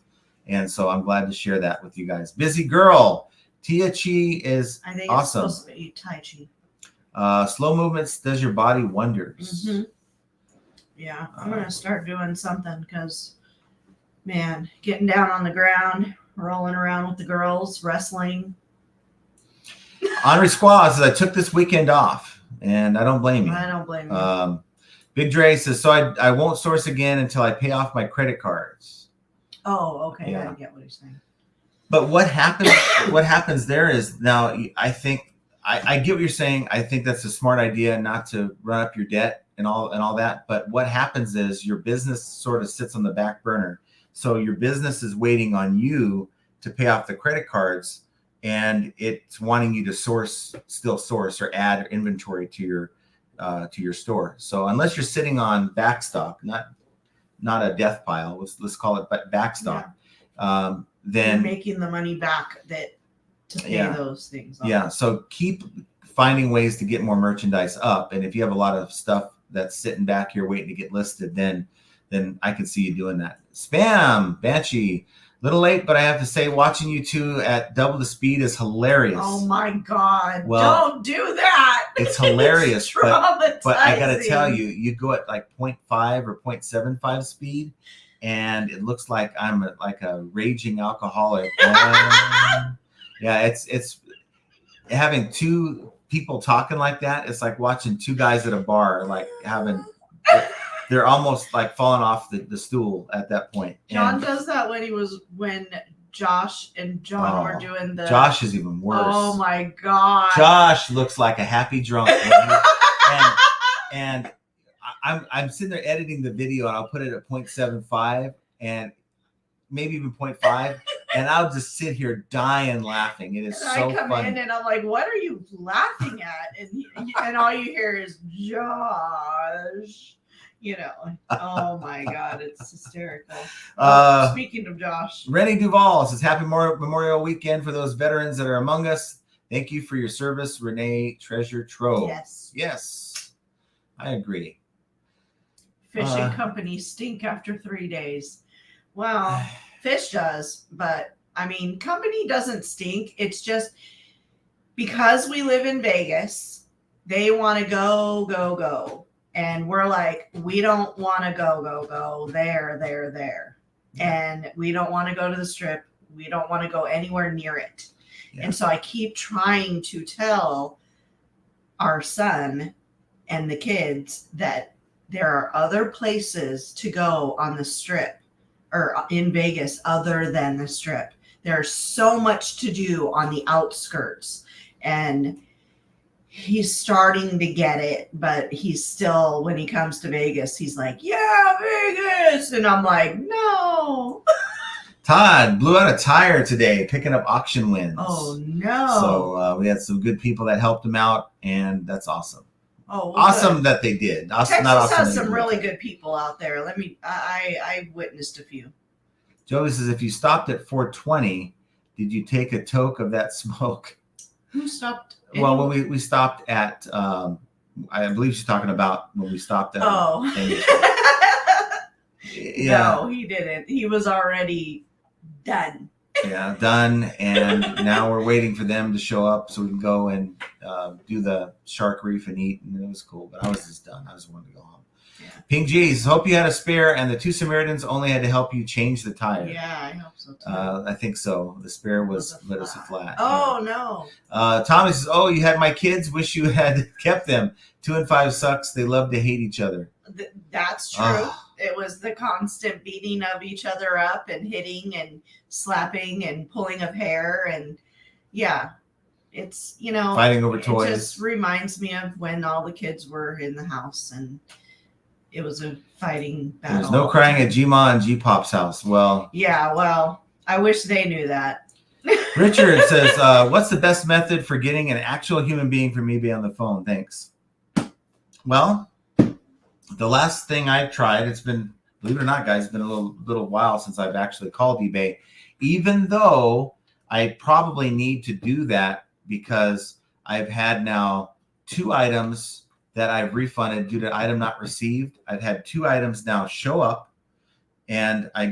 S1: And so I'm glad to share that with you guys. Busy girl. Tia Chi is
S2: I think
S1: awesome.
S2: It's supposed to be Tai Chi.
S1: Slow movements does your body wonders.
S2: Mm-hmm. Yeah, I'm going to start doing something because, man, getting down on the ground, rolling around with the girls, wrestling.
S1: Henri Squaw says, I took this weekend off, and I don't blame you.
S2: I don't blame you.
S1: Big Dre says, so I won't source again until I pay off my credit cards.
S2: Oh, okay.
S1: Yeah.
S2: I get what he's saying.
S1: But what happens there is, now I think I get what you're saying. I think that's a smart idea, not to run up your debt and all that. But what happens is your business sort of sits on the back burner. So your business is waiting on you to pay off the credit cards, and it's wanting you to still source or add inventory to your store. So unless you're sitting on backstock, not a death pile, let's call it backstock.
S2: Yeah.
S1: Then
S2: you're making the money back to pay those things off.
S1: Yeah. So keep finding ways to get more merchandise up. And if you have a lot of stuff that's sitting back here waiting to get listed, then then I can see you doing that. Spam, Banshee. Little late, but I have to say, watching you two at double the speed is hilarious.
S2: Oh my God.
S1: Well,
S2: don't do that.
S1: It's hilarious,
S2: It's
S1: but I got to
S2: traumatizing.
S1: tell you, you go at like 0.5 or 0.75 speed, and it looks like I'm like a raging alcoholic. Yeah, it's having two people talking like that. It's like watching two guys at a bar, like they're almost like falling off the stool at that point.
S2: John
S1: And
S2: does that when Josh and John were doing the.
S1: Josh is even worse.
S2: Oh my God.
S1: Josh looks like a happy drunk. and I'm sitting there editing the video, and I'll put it at 0.75 and maybe even 0.5, and I'll just sit here dying laughing. It is so
S2: I come
S1: funny.
S2: in and I'm like, "What are you laughing at?" And all you hear is Josh. You know, oh my God, it's hysterical. Speaking of Josh,
S1: Rennie Duvall says, "Happy Memorial Weekend for those veterans that are among us. Thank you for your service, Renee Treasure Trove." Yes, I agree.
S2: Fishing companies stink after 3 days. Well, fish does, but I mean, company doesn't stink. It's just because we live in Vegas, they want to go. And we're like, we don't want to go there. And we don't want to go to the Strip. We don't want to go anywhere near it. Yeah. And so I keep trying to tell our son and the kids that there are other places to go on the Strip or in Vegas other than the Strip. There's so much to do on the outskirts. And he's starting to get it, but he's still, when he comes to Vegas, he's like, yeah, Vegas. And I'm like, no.
S1: Todd blew out a tire today, picking up auction wins.
S2: Oh, no.
S1: So we had some good people that helped him out, and that's awesome.
S2: Oh, well,
S1: awesome
S2: good.
S1: That they did.
S2: Texas
S1: not awesome
S2: has some really good people out there. I witnessed a few.
S1: Joey says, if you stopped at 420, did you take a toke of that smoke?
S2: Who stopped?
S1: Well, when we stopped at, I believe she's talking about when we stopped at.
S2: Oh.
S1: Yeah.
S2: No, he didn't. He was already done.
S1: Yeah, done. And now we're waiting for them to show up so we can go and do the shark reef and eat. And it was cool, but I was just done. I just wanted to go home. Yeah. Ping G's, hope you had a spare and the two Samaritans only had to help you change the tire.
S2: Yeah, I hope so too.
S1: I think so. The spare was let us a flat.
S2: Oh, yeah.
S1: No. Tommy says, oh, you had my kids. Wish you had kept them. 2 and 5 sucks. They love to hate each other.
S2: That's true. It was the constant beating of each other up and hitting and slapping and pulling of hair. And yeah, it's,
S1: fighting over toys.
S2: It just reminds me of when all the kids were in the house and it was a fighting battle.
S1: There's no crying at G-Ma and G-Pop's house. Well,
S2: yeah, well, I wish they knew that.
S1: Richard says, what's the best method for getting an actual human being from eBay on the phone? Thanks. Well, the last thing I tried, it's been, believe it or not, guys, it's been a little while since I've actually called eBay, even though I probably need to do that because I've had now 2 items that I've refunded due to item not received. I've had 2 items now show up, and I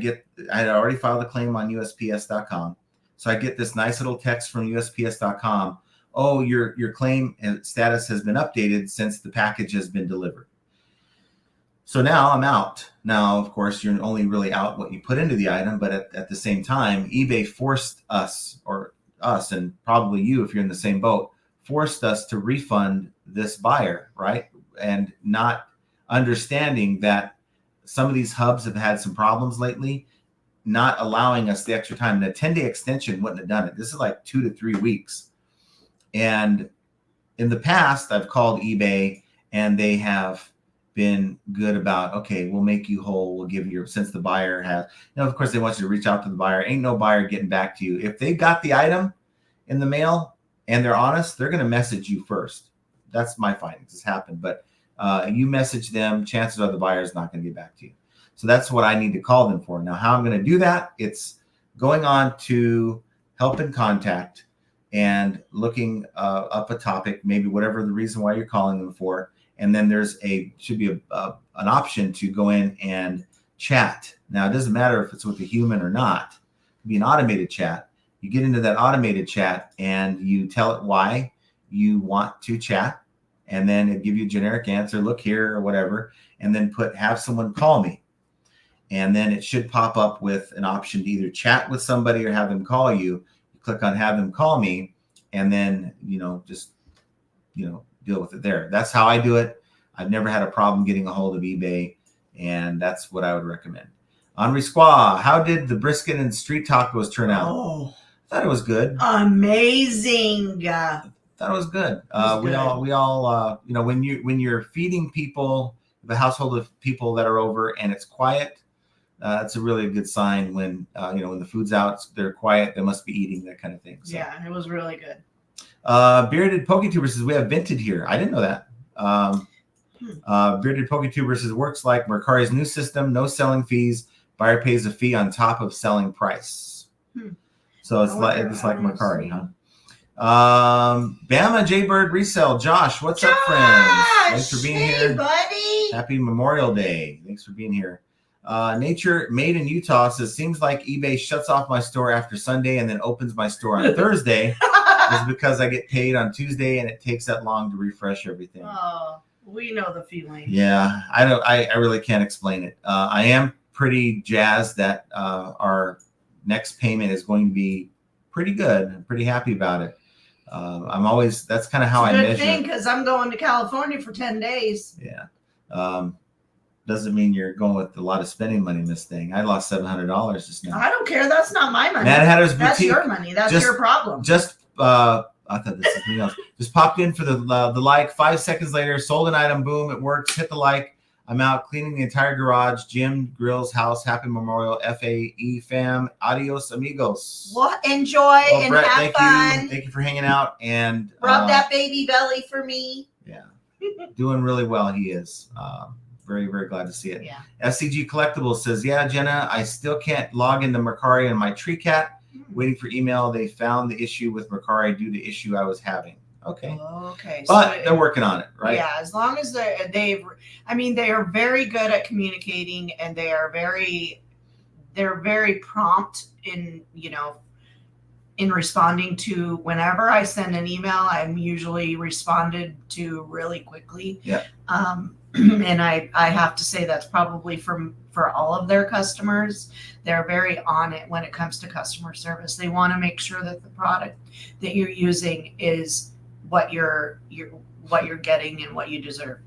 S1: had already filed a claim on USPS.com. So I get this nice little text from USPS.com. Oh, your claim status has been updated since the package has been delivered. So now I'm out. Now, of course, you're only really out what you put into the item, but at the same time, eBay forced us, and probably you if you're in the same boat, forced us to refund this buyer, right? And not understanding that some of these hubs have had some problems lately, not allowing us the extra time. And a 10-day extension wouldn't have done it. This is like 2 to 3 weeks. And in the past, I've called eBay and they have been good about, okay, we'll make you whole. We'll give you, since the buyer has, of course, they want you to reach out to the buyer. Ain't no buyer getting back to you. If they got the item in the mail and they're honest, they're going to message you first. That's my findings. It's happened. But you message them, chances are the buyer is not going to get back to you. So that's what I need to call them for. Now, how I'm going to do that, it's going on to help in contact and looking up a topic, maybe whatever the reason why you're calling them for. And then there's should be an option to go in and chat. Now, it doesn't matter if it's with a human or not. It can be an automated chat. You get into that automated chat and you tell it why you want to chat, and then it give you a generic answer, look here or whatever, and then have someone call me. And then it should pop up with an option to either chat with somebody or have them call you. You click on have them call me, and then, just, deal with it there. That's how I do it. I've never had a problem getting a hold of eBay, and that's what I would recommend. Henri Squaw, how did the brisket and street tacos turn out?
S2: Oh,
S1: I thought it was good.
S2: Amazing.
S1: Thought it was good.
S2: It was
S1: We all, when you're feeding people, the household of people that are over, and it's quiet, it's a really good sign when, when the food's out, they're quiet, they must be eating, that kind of thing. So.
S2: Yeah, it was really good.
S1: Bearded PokeTuber says we have Vinted here. I didn't know that. Bearded PokeTuber says works like Mercari's new system, no selling fees. Buyer pays a fee on top of selling price. So it's like Mercari, huh? Bama Jaybird Resell. Josh, what's up, friends? Thanks for being here,
S2: buddy.
S1: Happy Memorial Day. Thanks for being here. Nature Made in Utah says seems like eBay shuts off my store after Sunday and then opens my store on Thursday. Is because I get paid on Tuesday and it takes that long to refresh everything.
S2: Oh, we know the feeling.
S1: Yeah, I really can't explain it. I am pretty jazzed that our next payment is going to be pretty good. I'm pretty happy about it. That's kind of how I measure. Good thing,
S2: because I'm going to California for 10 days.
S1: Yeah. Doesn't mean you're going with a lot of spending money in this thing. I lost $700 just now.
S2: I don't care. That's not my money.
S1: Mad Hatter's Boutique.
S2: That's your money. That's your problem.
S1: I thought this was something else. Just popped in for the like. 5 seconds later, sold an item. Boom, it works. Hit the like. I'm out cleaning the entire garage, gym, grills, house. Happy Memorial, FAE fam. Adios, amigos.
S2: Well, enjoy and
S1: Brett,
S2: have fun.
S1: Thank you for hanging out and
S2: rub that baby belly for me.
S1: Yeah, doing really well. He is. Very, very glad to see it.
S2: Yeah.
S1: SCG Collectibles says, yeah, Jenna, I still can't log into Mercari and my tree cat. Waiting for email. They found the issue with Mercari due to issue I was having. Okay. But so they're working on it, right?
S2: Yeah, as long as they are very good at communicating, and they're very prompt in responding to whenever I send an email. I'm usually responded to really quickly.
S1: Yeah.
S2: And I have to say that's probably for all of their customers. They're very on it when it comes to customer service. They want to make sure that the product that you're using is what you're getting and what you deserve.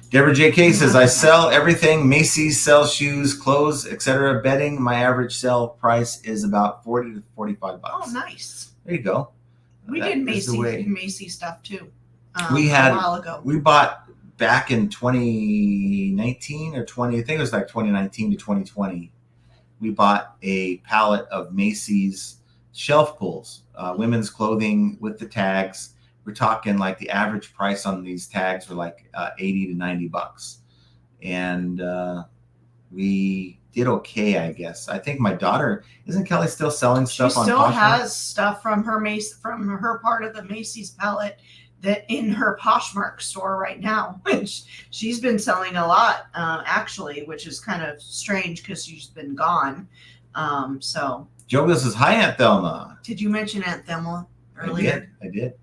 S1: Deborah JK says, I sell everything. Macy's sells shoes, clothes, etc. Bedding. My average sell price is about $40 to $45.
S2: Oh, nice.
S1: There you go.
S2: We did Macy's stuff too. A while ago.
S1: We bought back in 2019 or 20, I think it was like 2019 to 2020. We bought a pallet of Macy's shelf pulls, women's clothing with the tags. We're talking like the average price on these tags were like $80 to $90. And we did okay, I guess. I think my daughter, isn't Kelly still selling stuff on Poshmark? She still has
S2: stuff from her part of the Macy's palette that in her Poshmark store right now, which she's been selling a lot, actually, which is kind of strange because she's been gone. So
S1: Joe says, hi, Aunt Thelma.
S2: Did you mention Aunt Thelma earlier?
S1: I did.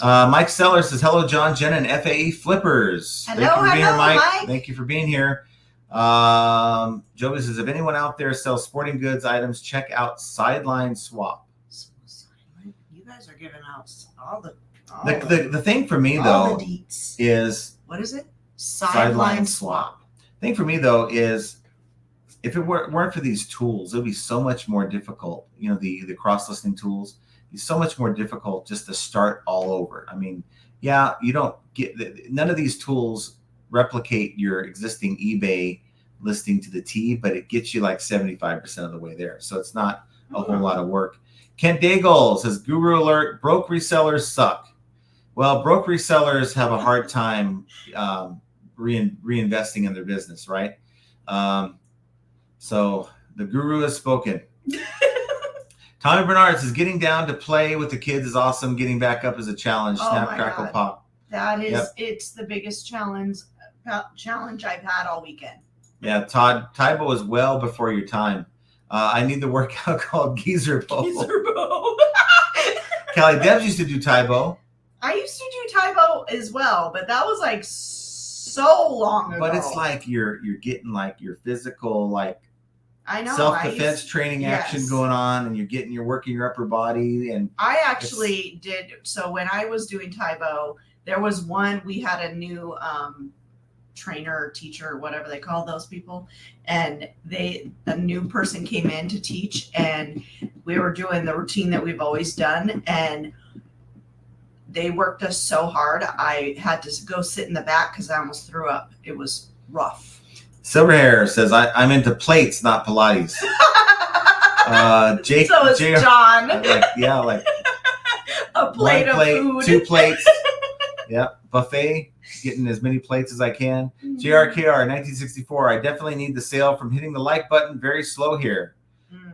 S1: Mike Seller says, hello, John, Jen, and FAE Flippers.
S2: Hello, Mike.
S1: Thank you for being here. Joe says, if anyone out there sells sporting goods items, check out Sideline Swap.
S2: You guys are giving out all the
S1: thing for me, though, is...
S2: What is it?
S1: Sideline Swap. The thing for me, though, is if it weren't for these tools, it would be so much more difficult. The cross-listing tools. It's so much more difficult just to start all over. I mean, yeah, you don't get none of these tools replicate your existing eBay listing to the T, but it gets you like 75% of the way there. So it's not a whole lot of work. Kent Daigle says, Guru Alert, broke resellers suck. Well, broke resellers have a hard time reinvesting in their business, right? So the guru has spoken. Tommy Bernard says, getting down to play with the kids is awesome. Getting back up is a challenge. Snap, crackle, pop.
S2: That is, It's the biggest challenge I've had all weekend.
S1: Yeah, Todd, Tybo is well before your time. I need the workout called Geezer Bow.
S2: Geezer Bow.
S1: Callie Debs used to do Tybo.
S2: I used to do Tybo as well, but that was like so long ago.
S1: But it's like you're getting like your physical like
S2: I know
S1: self-defense training action going on, and you're working your upper body. And
S2: I actually did. So when I was doing Tybo, there was one, we had a new trainer, teacher, whatever they call those people, and a new person came in to teach, and we were doing the routine that we've always done, and they worked us so hard I had to go sit in the back because I almost threw up. It was rough.
S1: Silver Hair says I'm into plates, not Pilates. Jake,
S2: so is John.
S1: Like
S2: a plate of food,
S1: 2 plates. Yeah, buffet, getting as many plates as I can. JRKR 1964. I definitely need the sale from hitting the like button. Very slow here.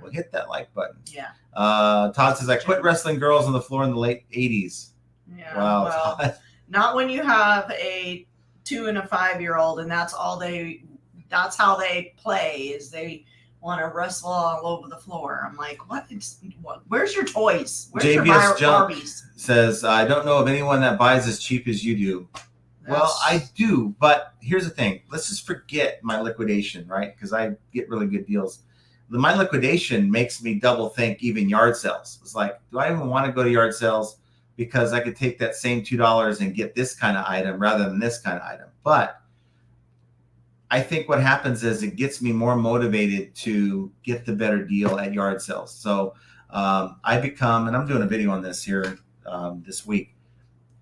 S1: Well, hit that like button.
S2: Yeah.
S1: Todd says I quit wrestling girls on the floor in the late 80s.
S2: Yeah.
S1: Wow.
S2: Well,
S1: Todd.
S2: Not when you have a 2 and a 5-year-old, and that's how they play, is they want to wrestle all over the floor. I'm like, what? Where's your toys? Where's your Barbies?
S1: Says, I don't know of anyone that buys as cheap as you do. Well, I do, but here's the thing. Let's just forget my liquidation, right? Because I get really good deals. My liquidation makes me double think even yard sales. It's like, do I even want to go to yard sales? Because I could take that same $2 and get this kind of item rather than this kind of item. But I think what happens is it gets me more motivated to get the better deal at yard sales. So I become, and I'm doing a video on this here this week,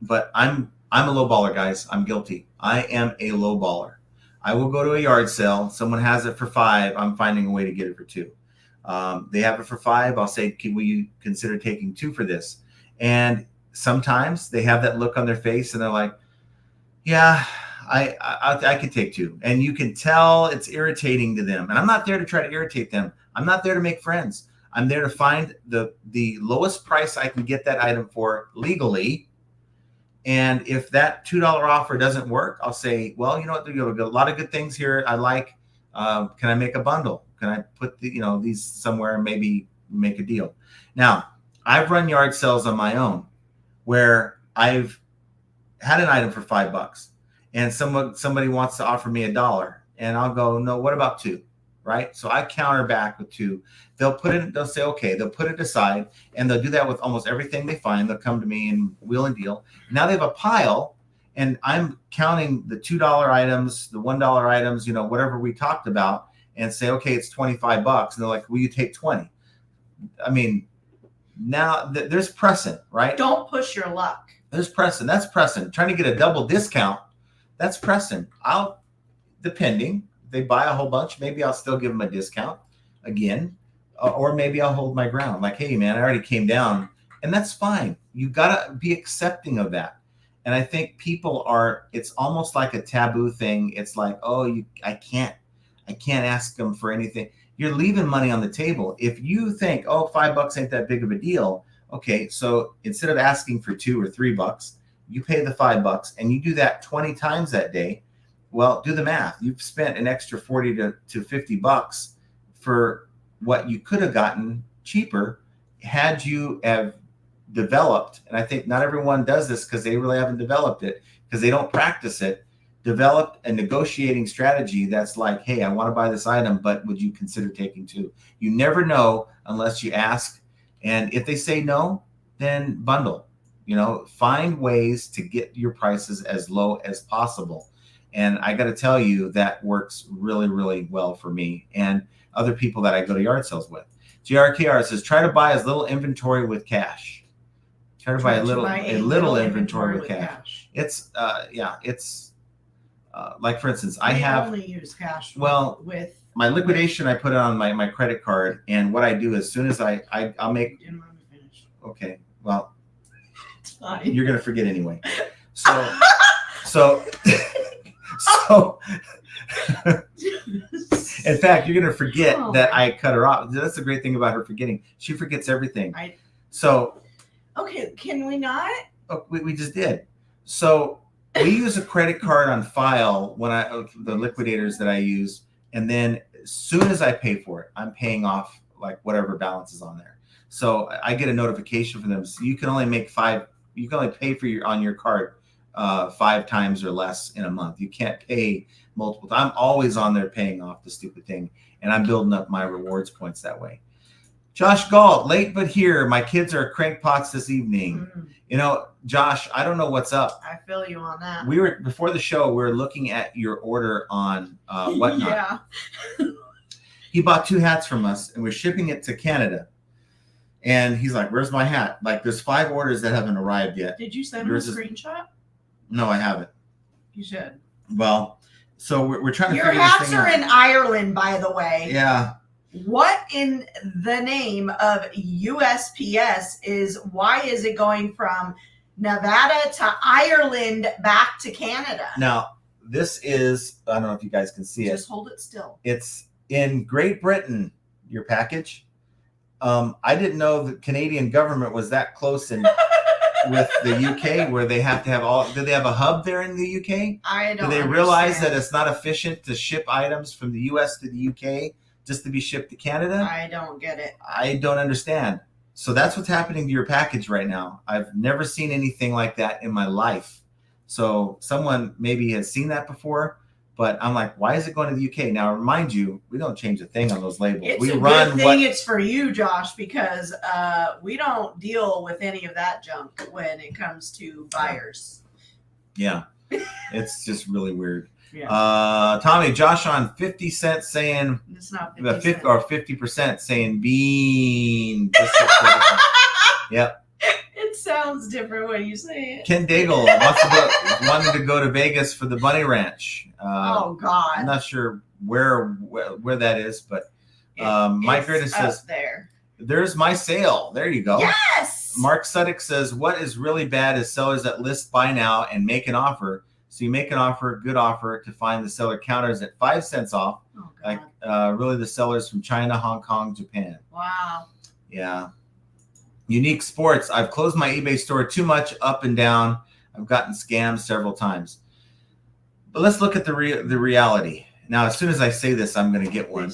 S1: but I'm a low baller, guys. I'm guilty. I am a low baller. I will go to a yard sale. Someone has it for $5. I'm finding a way to get it for $2. They have it for $5. I'll say, will you consider taking 2 for this? And sometimes they have that look on their face and they're like, yeah, I could take 2. And you can tell it's irritating to them. And I'm not there to try to irritate them. I'm not there to make friends. I'm there to find the lowest price I can get that item for legally. And if that $2 offer doesn't work, I'll say, well, you know what? There's a lot of good things here I like. Can I make a bundle? Can I put these somewhere and maybe make a deal? Now, I've run yard sales on my own where I've had an item for $5 and somebody wants to offer me $1 and I'll go, no, what about 2? Right? So I counter back with 2. They'll say, okay, they'll put it aside, and they'll do that with almost everything they find. They'll come to me and wheel and deal. Now they have a pile, and I'm counting the $2 items, the $1 items, whatever we talked about, and say, okay, it's $25. And they're like, will you take 20? I mean, now there's pressing, right?
S2: Don't push your luck.
S1: There's pressing. That's pressing. Trying to get a double discount, that's pressing. Depending. They buy a whole bunch, maybe I'll still give them a discount again, or maybe I'll hold my ground. Like, hey, man, I already came down, and that's fine. You got to be accepting of that. And I think people it's almost like a taboo thing. It's like, oh, I can't ask them for anything. You're leaving money on the table. If you think, oh, $5 ain't that big of a deal. Okay, so instead of asking for $2 or $3, you pay the $5 and you do that 20 times that day. Well, do the math. You've spent an extra $40 to $50 for what you could have gotten cheaper had you have developed. And I think not everyone does this because they really haven't developed it, because they don't practice it. Develop a negotiating strategy that's like, hey, I want to buy this item, but would you consider taking 2? You never know unless you ask. And if they say no, then bundle. Find ways to get your prices as low as possible. And I got to tell you, that works really, really well for me and other people that I go to yard sales with. GRKR says, try to buy as little inventory with cash. Try to buy a little inventory with cash. It's like, for instance, I only use cash. With my liquidation, I put it on my credit card. And what I do as soon as I'll make. Didn't let me finish. Okay, well, it's fine. You're gonna forget anyway. So. So, in fact, you're going to forget that I cut her off. That's the great thing about her forgetting. She forgets everything. Okay, can we not? Oh, we just did. So we use a credit card on file the liquidators that I use, And then as soon as I pay for it, I'm paying off like whatever balance is on there. So I get a notification from them. So you can only pay for on your card 5 times or less in a month. You can't pay multiple. I'm always on there paying off the stupid thing, and I'm building up my rewards points that way. Josh Galt, late but here. My kids are crankpots this evening. You know, Josh, I don't know what's up.
S2: I feel you on that.
S1: We were before the show. We were looking at your order on Whatnot.
S2: Yeah.
S1: He bought 2 hats from us, and we're shipping it to Canada. And he's like, "Where's my hat?" Like, there's 5 orders that haven't arrived yet.
S2: Did you send him a screenshot?
S1: No, I haven't.
S2: You should.
S1: Well, so we're trying to
S2: Your
S1: figure this
S2: hats
S1: thing
S2: are
S1: out.
S2: in Ireland, by the way.
S1: Yeah.
S2: What in the name of USPS why is it going from Nevada to Ireland back to Canada?
S1: Now, this is, I don't know if you guys can see it.
S2: Just hold it still.
S1: It's in Great Britain, your package. I didn't know the Canadian government was that close in with the UK, where they have to have do they have a hub there in the UK?
S2: I don't
S1: Do they realize that it's not efficient to ship items from the US to the UK just to be shipped to Canada?
S2: I don't get it.
S1: I don't understand. So that's what's happening to your package right now. I've never seen anything like that in my life. So someone maybe has seen that before, but I'm like, why is it going to the UK? Now, remind you, we don't change a thing on those labels.
S2: It's
S1: we
S2: a
S1: run
S2: good thing it's for you, Josh, because we don't deal with any of that junk when it comes to buyers.
S1: Yeah, it's just really weird.
S2: Yeah.
S1: Tommy, Josh on 50 cents saying,
S2: It's not 50 cents.
S1: or 50% saying bean. Yep.
S2: It sounds different when you say it.
S1: Ken Daigle wanted to go to Vegas for the Bunny Ranch.
S2: Oh God!
S1: I'm not sure where that is, but Mike Greta says
S2: there.
S1: There's my sale. There you go.
S2: Yes.
S1: Mark Suddick says what is really bad is sellers that list buy now and make an offer. So you make an offer, good offer, to find the seller counters at 5 cents off.
S2: Oh God.
S1: Like really the sellers from China, Hong Kong, Japan.
S2: Wow.
S1: Yeah. Unique Sports. I've closed my eBay store too much up and down. I've gotten scammed several times. But let's look at the reality. Now, as soon as I say this, I'm going to get one.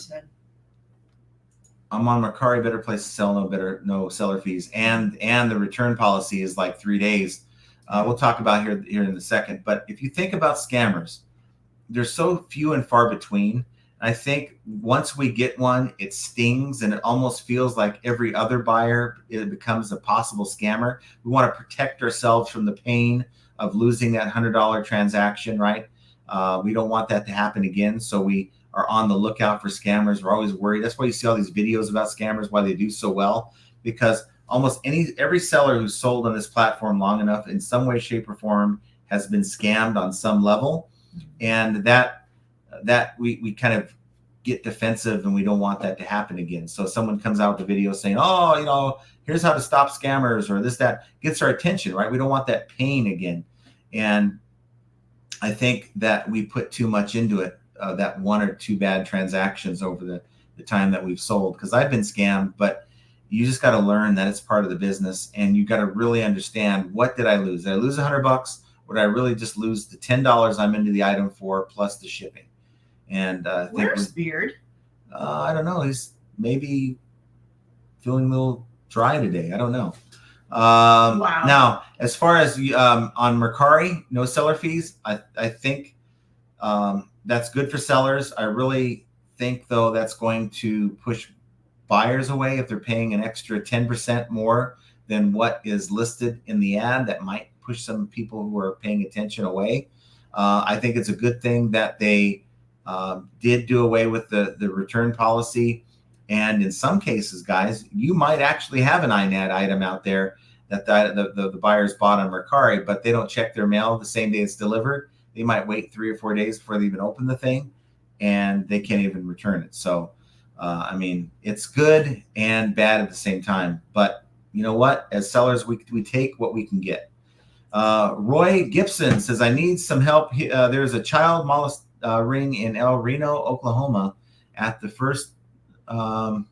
S1: I'm on Mercari, better place to sell, no seller fees. And the return policy is like 3 days. We'll talk about here in a second. But if you think about scammers, they're so few and far between. I think once we get one, it stings, and it almost feels like every other buyer, it becomes a possible scammer. We want to protect ourselves from the pain of losing that $100 transaction, right? We don't want that to happen again. So we are on the lookout for scammers. We're always worried. That's why you see all these videos about scammers, why they do so well, because almost every seller who's sold on this platform long enough in some way, shape, or form has been scammed on some level. And that we kind of get defensive, and we don't want that to happen again. So someone comes out with a video saying, oh, here's how to stop scammers, or that gets our attention, right? We don't want that pain again. And I think that we put too much into it, that 1 or 2 bad transactions over the time that we've sold, because I've been scammed, but you just got to learn that it's part of the business, and you got to really understand, what did I lose? Did I lose $100? Or did I really just lose the $10 I'm into the item for plus the shipping? And
S2: where's Beard?
S1: I don't know. He's maybe feeling a little dry today. I don't know.
S2: Wow.
S1: Now, as far as on Mercari, no seller fees. I think that's good for sellers. I really think, though, that's going to push buyers away if they're paying an extra 10% more than what is listed in the ad. That might push some people who are paying attention away. I think it's a good thing that they did do away with the return policy. And in some cases, guys, you might actually have an INAD item out there that the buyers bought on Mercari, but they don't check their mail the same day it's delivered. They might wait 3 or 4 days before they even open the thing, and they can't even return it. So, I mean, it's good and bad at the same time. But you know what? As sellers, we take what we can get. Roy Gibson says, I need some help. There's a child molest ring in El Reno, Oklahoma at the first
S2: Pentecostal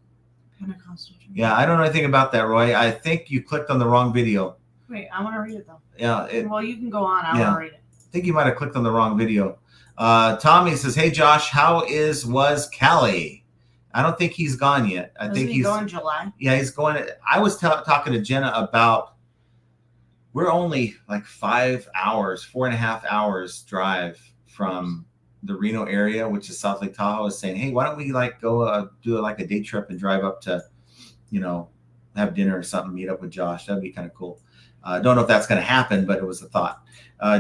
S2: church.
S1: Yeah, I don't know anything about that, Roy. I think you clicked on the wrong video.
S2: Wait, I want to read it though.
S1: Yeah.
S2: Well, you can go on. I want to read it.
S1: I think you might have clicked on the wrong video. Tommy says, "Hey Josh, was Callie? I don't think he's gone yet. I think he's
S2: going July.
S1: Yeah, he's going. I was talking to Jenna about. We're only like 5 hours, 4.5 hours drive from the Reno area, which is South Lake Tahoe. Is saying, hey, why don't we like go do like a day trip and drive up to, have dinner or something, meet up with Josh. That'd be kind of cool. Don't know if that's going to happen, but it was a thought.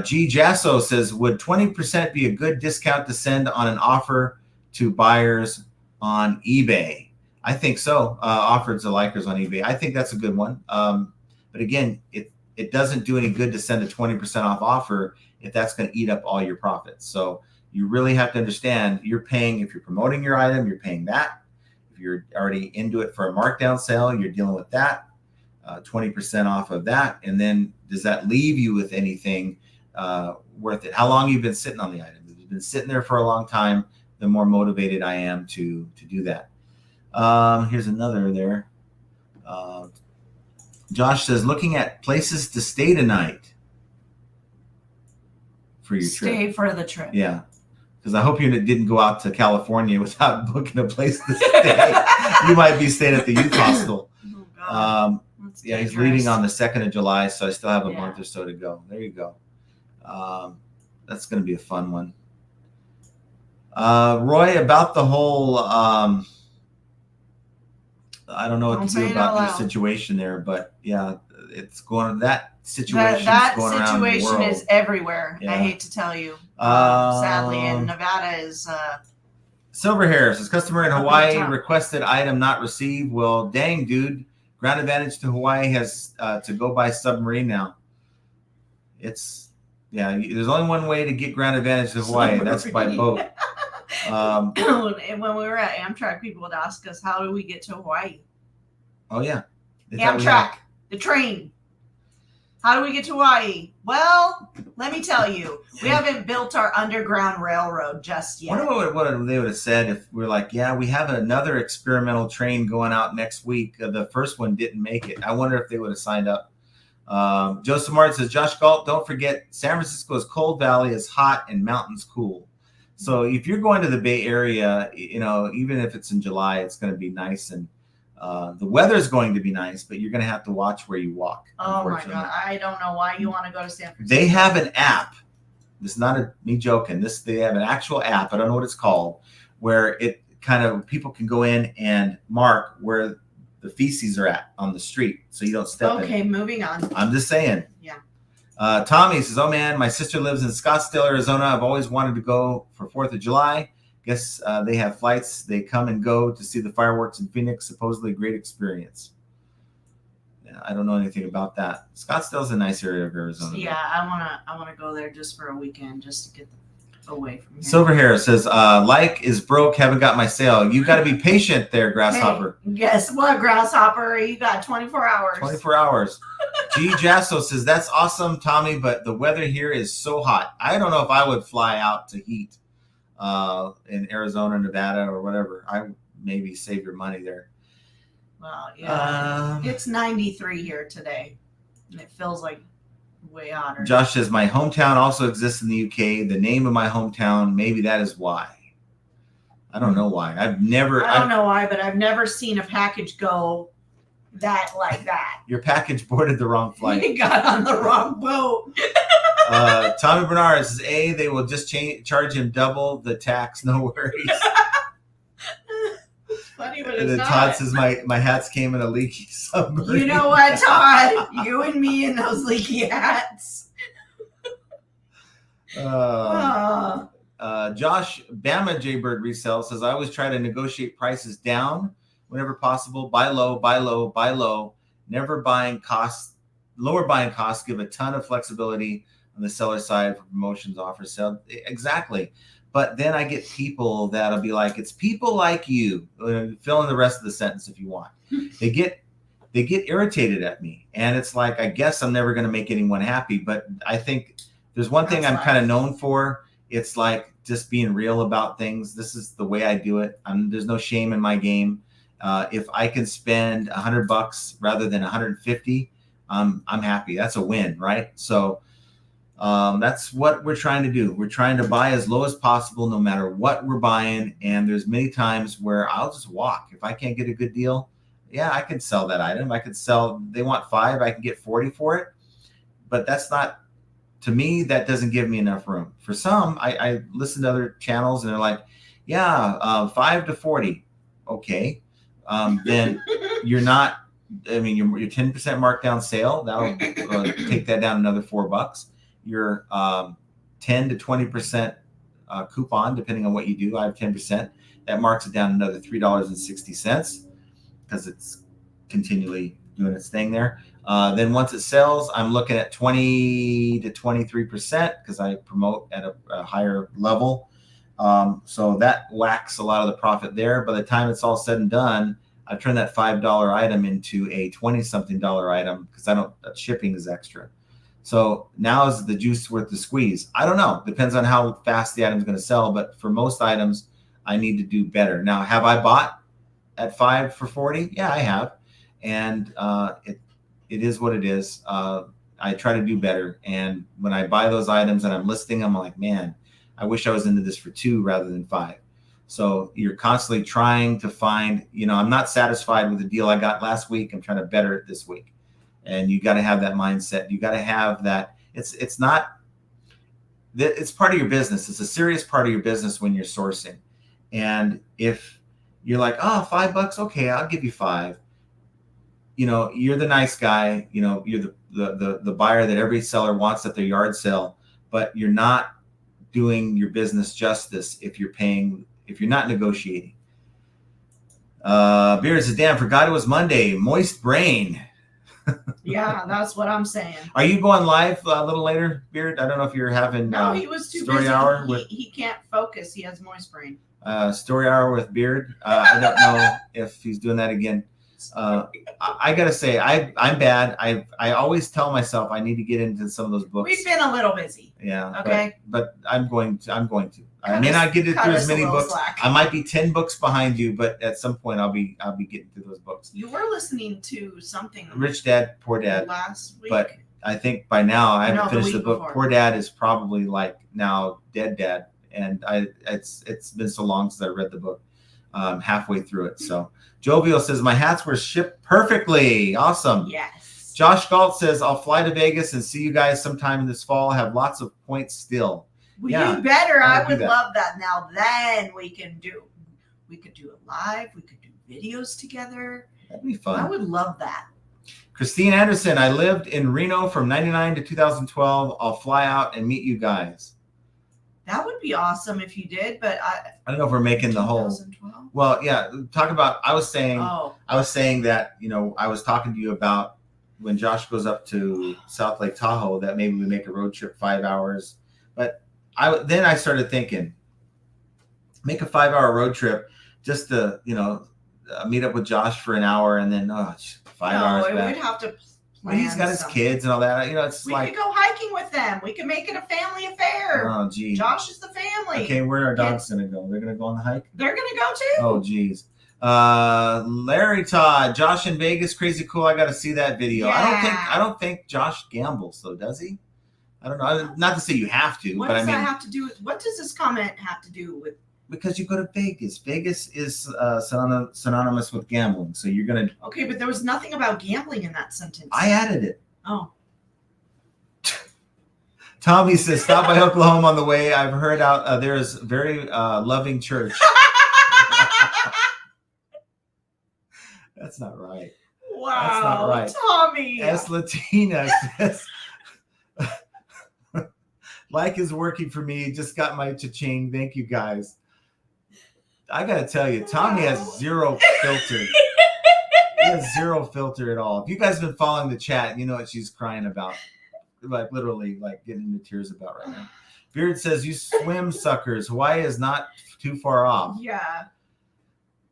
S1: G. Jasso says, would 20% be a good discount to send on an offer to buyers on eBay? I think so. Offered to likers on eBay. I think that's a good one. But again, it doesn't do any good to send a 20% off offer if that's going to eat up all your profits. So you really have to understand you're paying, if you're promoting your item, you're paying that. If you're already into it for a markdown sale, you're dealing with that, 20% off of that. And then does that leave you with anything worth it? How long you've been sitting on the item? If you've been sitting there for a long time, the more motivated I am to do that. Here's another there. Josh says, looking at places to stay tonight for your trip.
S2: Stay for the trip.
S1: Yeah. Because I hope you didn't go out to California without booking a place to stay. You might be staying at the youth hostel.
S2: Oh, God.
S1: Yeah, he's leaving on the 2nd of July, so I still have a month or so to go. There you go. That's going to be a fun one. Roy, about the whole, I don't know what to do about your situation there, but yeah, it's going. That situation
S2: is everywhere. Yeah. I hate to tell you. Sadly, and Nevada is.
S1: Silver Hair says, customer in Hawaii requested item not received. Well, dang, dude. Ground advantage to Hawaii has to go by submarine now. There's only one way to get ground advantage to Hawaii, and that's by boat.
S2: When we were at Amtrak, people would ask us, how do we get to Hawaii?
S1: Oh, yeah.
S2: Amtrak, the train. How do we get to Hawaii? Well, let me tell you, we haven't built our underground railroad just yet.
S1: I wonder what they would have said if we're like, yeah, we have another experimental train going out next week. The first one didn't make it. I wonder if they would have signed up. Joseph Martin says, Josh Galt, don't forget, San Francisco's cold valley is hot and mountains cool. So if you're going to the Bay Area, even if it's in July, it's going to be nice and the weather's going to be nice, but you're going to have to watch where you walk.
S2: Oh my God. I don't know why you want to go to San Francisco.
S1: They have an app. This is not me joking. They have an actual app. I don't know what it's called, where it kind of people can go in and mark where the feces are at on the street. So you don't step in.
S2: Okay, moving on.
S1: I'm just saying.
S2: Yeah.
S1: Tommy says, oh man, my sister lives in Scottsdale, Arizona. I've always wanted to go for 4th of July. Guess they have flights. They come and go to see the fireworks in Phoenix. Supposedly a great experience. Yeah, I don't know anything about that. Scottsdale's a nice area of Arizona.
S2: Yeah, I wanna go there just for a weekend, just to get away from here.
S1: Silver Hair says, like is broke, haven't got my sale. You got to be patient there, Grasshopper.
S2: Hey, guess what, Grasshopper? You got 24 hours.
S1: 24 hours. G. Jasso says, that's awesome, Tommy, but the weather here is so hot. I don't know if I would fly out to heat in Arizona, Nevada, or whatever. I maybe save your money there.
S2: Well, yeah. It's 93 here today, and it feels like way hotter.
S1: Josh says, my hometown also exists in the UK. The name of my hometown, maybe that is why. I don't know why. I don't
S2: know why, but I've never seen a package go like that.
S1: Your package boarded the wrong flight.
S2: You got on the wrong boat.
S1: Tommy Bernard says, they will just charge him double the tax. No worries.
S2: Funny, but it's not.
S1: Todd says, my hats came in a leaky submarine.
S2: You know what, Todd? You and me in those leaky hats.
S1: Josh Bama Jaybird Resell says, I always try to negotiate prices down whenever possible. Buy low, buy low, buy low. Lower buying costs give a ton of flexibility on the seller side for promotions, offers, sale. Exactly. But then I get people that'll be like, it's people like you. Fill in the rest of the sentence if you want. They get irritated at me. And it's like, I guess I'm never going to make anyone happy. But I think there's one thing I'm kind of known for. It's like just being real about things. This is the way I do it. There's no shame in my game. If I can spend $100 rather than 150, I'm happy. That's a win, right? So That's what we're trying to do. We're trying to buy as low as possible, no matter what we're buying. And there's many times where I'll just walk. If I can't get a good deal, yeah, I can sell that item. I could sell, they want 5, I can get 40 for it. But that's not, to me, that doesn't give me enough room. For some, I listen to other channels and they're like, yeah, 5 to 40. Okay. Then you're not, I mean, your 10% markdown sale, that'll take that down another $4. Your 10 to 20% coupon, depending on what you do, I have 10%. That marks it down another $3.60 because it's continually doing its thing there. Then once it sells, I'm looking at 20 to 23% because I promote at a higher level. So that whacks a lot of the profit there. By the time it's all said and done, I turn that $5 item into a 20-something item because shipping is extra. So now is the juice worth the squeeze? I don't know. Depends on how fast the item's going to sell. But for most items, I need to do better. Now, have I bought at 5 for 40? Yeah, I have. And it is what it is. I try to do better. And when I buy those items and I'm listing them, I'm like, man, I wish I was into this for 2 rather than 5. So you're constantly trying to find, I'm not satisfied with the deal I got last week. I'm trying to better it this week. And you got to have that mindset. You got to have that. It's not that it's part of your business. It's a serious part of your business when you're sourcing. And if you're like, oh, $5, okay, I'll give you 5. You're the nice guy. You're the buyer that every seller wants at their yard sale, but you're not doing your business justice if you're not negotiating. Beard says, damn, forgot it was Monday. Moist brain.
S2: Yeah, that's what I'm saying.
S1: Are you going live a little later, Beard? I don't know if you're having
S2: no, he was too
S1: story
S2: busy.
S1: Hour
S2: He can't focus. He has moist brain.
S1: Story hour with Beard. I don't know if he's doing that again. I gotta say, I'm bad. I always tell myself I need to get into some of those books.
S2: We've been a little busy.
S1: Yeah.
S2: Okay.
S1: But I'm going to. I may not get it through as many books.
S2: Slack.
S1: I might be 10 books behind you, but at some point I'll be getting through those books.
S2: You were listening to something.
S1: Rich Dad, Poor Dad.
S2: Last week.
S1: But I think by now I haven't finished the book. Before. Poor Dad is probably like now Dead Dad, and it's been so long since I read the book. Halfway through it. So Jovial says my hats were shipped perfectly. Awesome.
S2: Yes.
S1: Josh Galt says I'll fly to Vegas and see you guys sometime in this fall. I have lots of points still.
S2: Well, yeah, you better. I would love that. Now then we could do it live. We could do videos together.
S1: That'd be fun.
S2: I would love that.
S1: Christine Anderson, I lived in Reno from 99 to 2012. I'll fly out and meet you guys.
S2: That would be awesome if you did, but I
S1: don't know if we're making the whole.
S2: 2012?
S1: Well, yeah. Talk about. I was saying that I was talking to you about when Josh goes up to South Lake Tahoe that maybe we make a road trip 5 hours. But then I started thinking, make a 5-hour road trip just to meet up with Josh for an hour and then 5 hours back.
S2: No, we'd have to.
S1: He's got his kids and all that.
S2: We could go hiking with them. We could make it a family affair.
S1: Oh, geez.
S2: Josh is the family.
S1: Okay, where are our dogs going to go? They're going to go on the hike?
S2: They're going to go too.
S1: Oh, geez. Larry Todd, Josh in Vegas, crazy cool. I got to see that video.
S2: Yeah.
S1: I don't think Josh gambles, though, does he? I don't know. Not to say you have to,
S2: what does that have to do with? What does this comment have to do with?
S1: Because you go to Vegas. Vegas is synonymous with gambling. So you're going to.
S2: Okay, but there was nothing about gambling in that sentence.
S1: I added it.
S2: Oh.
S1: Tommy says, stop by Oklahoma on the way. I've heard out there's very loving church. That's not right.
S2: Wow.
S1: That's not right.
S2: Tommy.
S1: S. Latina says, like is working for me. Just got my cha-ching. Thank you, guys. I got to tell you, Tommy has zero filter. He has zero filter at all. If you guys have been following the chat, you know what she's crying about. Like literally like getting into tears about right now. Beard says, you swim suckers. Hawaii is not too far off.
S2: Yeah.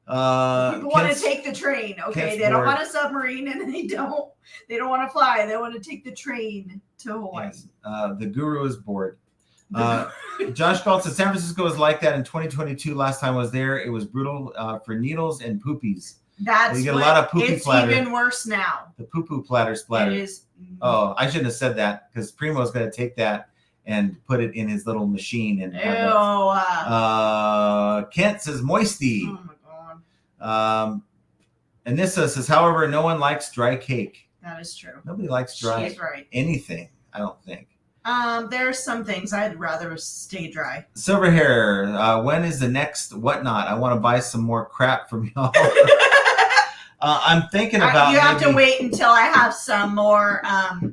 S2: People want to take the train. Okay. They don't want a submarine and they don't want to fly. They want to take the train to Hawaii.
S1: Yes. The guru is bored. Josh Galt says San Francisco is like that in 2022. Last time I was there, it was brutal for needles and poopies.
S2: That's
S1: you get a lot of poopy platter.
S2: It's even worse now.
S1: The poo-poo platter splatter.
S2: It is.
S1: Oh, I shouldn't have said that because Primo's going to take that and put it in his little machine and
S2: Ew.
S1: have that. Kent says moisty.
S2: Oh my god.
S1: Anissa says, however, no one likes dry cake.
S2: That is true.
S1: Nobody likes dry
S2: She's right.
S1: anything, I don't think.
S2: There are some things I'd rather stay dry.
S1: Silver hair, when is the next whatnot? I want to buy some more crap from y'all. I'm thinking about.
S2: You have to wait until I have some more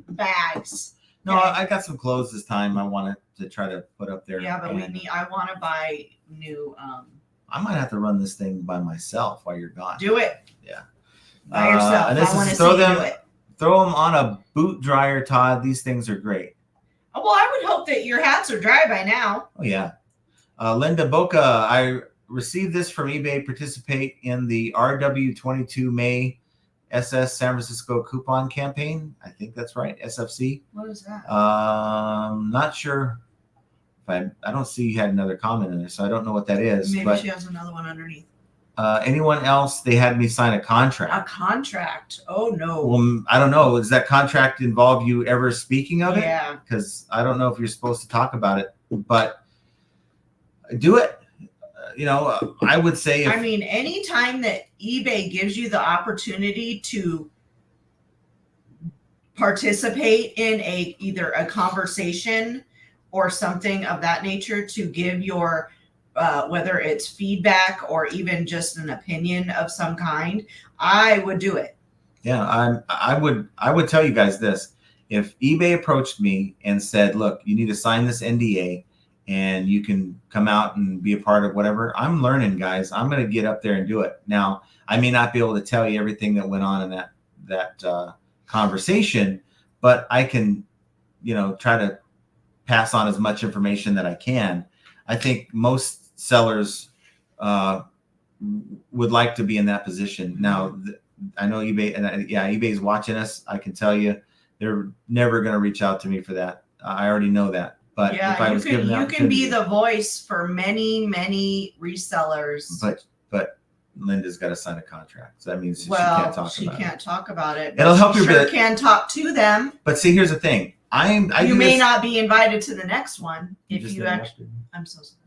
S2: bags.
S1: No, I got some clothes this time. I wanted to try to put up there.
S2: Yeah, but I want to buy new.
S1: I might have to run this thing by myself while you're gone.
S2: Do it.
S1: Yeah.
S2: By yourself.
S1: And
S2: I want to see you do it.
S1: Throw them on a boot dryer, Todd. These things are great.
S2: Oh, well, I would hope that your hats are dry by now.
S1: Oh, yeah. Linda Boca, I received this from eBay. Participate in the RW22 May SS San Francisco coupon campaign. I think that's right. SFC.
S2: What is that?
S1: Not sure. I don't see you had another comment in there, so I don't know what that is.
S2: Maybe
S1: but,
S2: she has another one underneath.
S1: Anyone else? They had me sign a contract.
S2: A contract? Oh, no.
S1: Well, I don't know. Does that contract involve you ever speaking of it?
S2: Yeah.
S1: Because I don't know if you're supposed to talk about it, but do it. I would say.
S2: Anytime that eBay gives you the opportunity to participate in either a conversation or something of that nature, to give your whether it's feedback or even just an opinion of some kind, I would do it.
S1: Yeah, I would tell you guys this. If eBay approached me and said, look, you need to sign this NDA and you can come out and be a part of whatever, I'm learning, guys. I'm going to get up there and do it. Now, I may not be able to tell you everything that went on in that conversation, but I can, try to pass on as much information that I can. I think most sellers would like to be in that position. Now, I know eBay, and eBay's watching us. I can tell you, they're never going to reach out to me for that. I already know that. But if I was given the opportunity, you
S2: can be the voice for many, many resellers.
S1: But Linda's got to sign a contract, so that means she can't talk about it.
S2: She can't talk about it.
S1: It'll help you.
S2: Sure, can talk to them.
S1: But see, here's the thing. You
S2: may not be invited to the next one if you actually. I'm so sorry.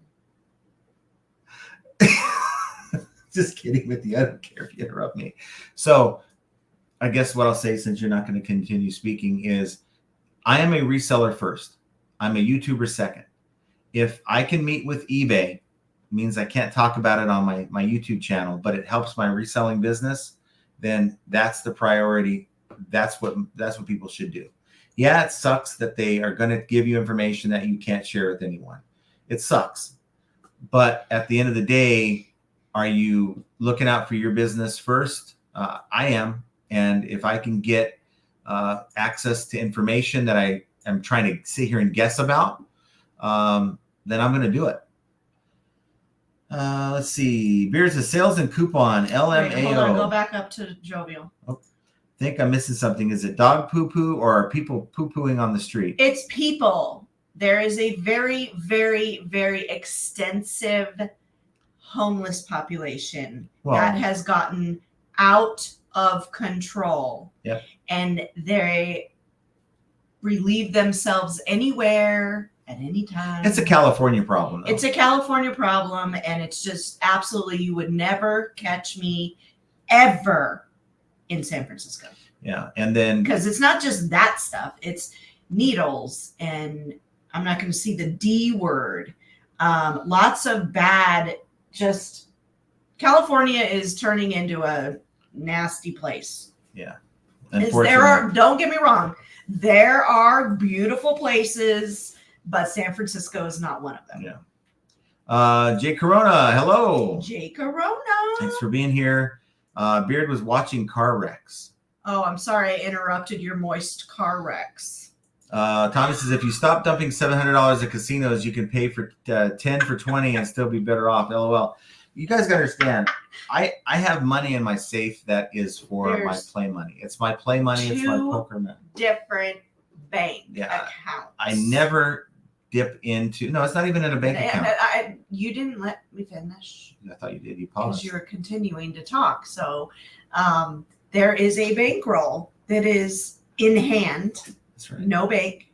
S1: Just kidding with you. I don't care if you interrupt me. So I guess what I'll say, since you're not going to continue speaking, is I am a reseller first. I'm a YouTuber second. If I can meet with eBay, means I can't talk about it on my YouTube channel, but it helps my reselling business, then that's the priority. That's what people should do. Yeah, it sucks that they are going to give you information that you can't share with anyone. It sucks. But at the end of the day, are you looking out for your business first? I am. And if I can get access to information that I am trying to sit here and guess about, then I'm going to do it. Let's see. Beers of sales and coupon, LMAO.
S2: Wait, hold on, go back up to Jovial.
S1: Oh, I think I'm missing something. Is it dog poo-poo or are people poo-pooing on the street?
S2: It's people. There is a very, very, very extensive homeless population that has gotten out of control.
S1: Yep.
S2: And they relieve themselves anywhere at any time.
S1: It's a California problem, though.
S2: It's a California problem, and it's just absolutely, you would never catch me ever in San Francisco.
S1: Yeah, and then...
S2: Because it's not just that stuff. It's needles, and I'm not going to see the D word. Lots of bad, just... California is turning into a nasty place.
S1: Yeah.
S2: Don't get me wrong, there are beautiful places, but San Francisco is not one of them.
S1: Yeah. Jay Corona, hello.
S2: Jay Corona.
S1: Thanks for being here. Beard was watching car wrecks.
S2: Oh, I'm sorry I interrupted your moist car wrecks.
S1: Thomas says, if you stop dumping $700 at casinos, you can pay for 10 for 20 and still be better off. LOL. You guys gotta understand, I have money in my safe that is for my play money. It's my play money. It's my poker money.
S2: Different bank accounts.
S1: I never dip into. No, it's not even in a bank account.
S2: You didn't let me finish.
S1: I thought you did. You paused.
S2: Because you were continuing to talk. So there is a bankroll that is in hand.
S1: That's right.
S2: No bank.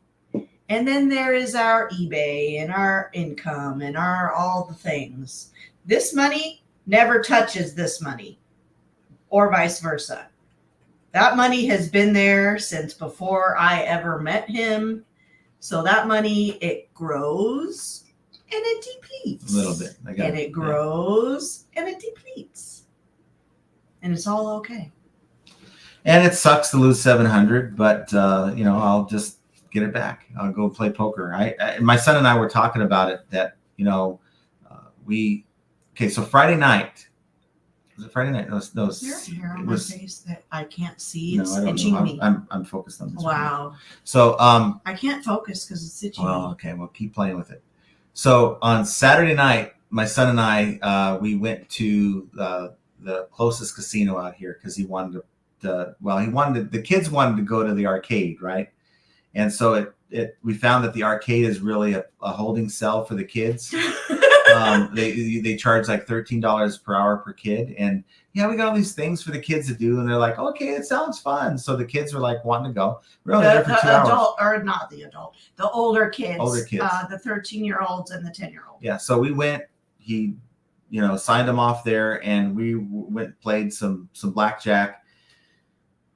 S2: And then there is our eBay and our income and our all the things. This money never touches this money, or vice versa. That money has been there since before I ever met him. So that money, it grows and it depletes.
S1: A little bit.
S2: And it grows and it depletes. And it's all okay.
S1: And it sucks to lose 700, but I'll just get it back. I'll go play poker. My son and I were talking about it that, so Friday night, was it Friday night? No,
S2: Is there a hair on my face that I can't see?
S1: No,
S2: It's
S1: I don't
S2: itching
S1: know.
S2: me.
S1: I'm focused on this.
S2: Wow.
S1: So,
S2: I can't focus because it's itching me.
S1: Okay. Well, keep playing with it. So on Saturday night, my son and I, we went to the closest casino out here because he wanted the kids wanted to go to the arcade, right? And so we found that the arcade is really a holding cell for the kids. They charge like $13 per hour per kid, and we got all these things for the kids to do, and they're like, okay, it sounds fun. So the kids were like wanting to go. We're only there for 2 hours.
S2: The older kids, the 13-year-olds and the 10-year-olds.
S1: Yeah, so we went. He, signed them off there, and we went played some blackjack.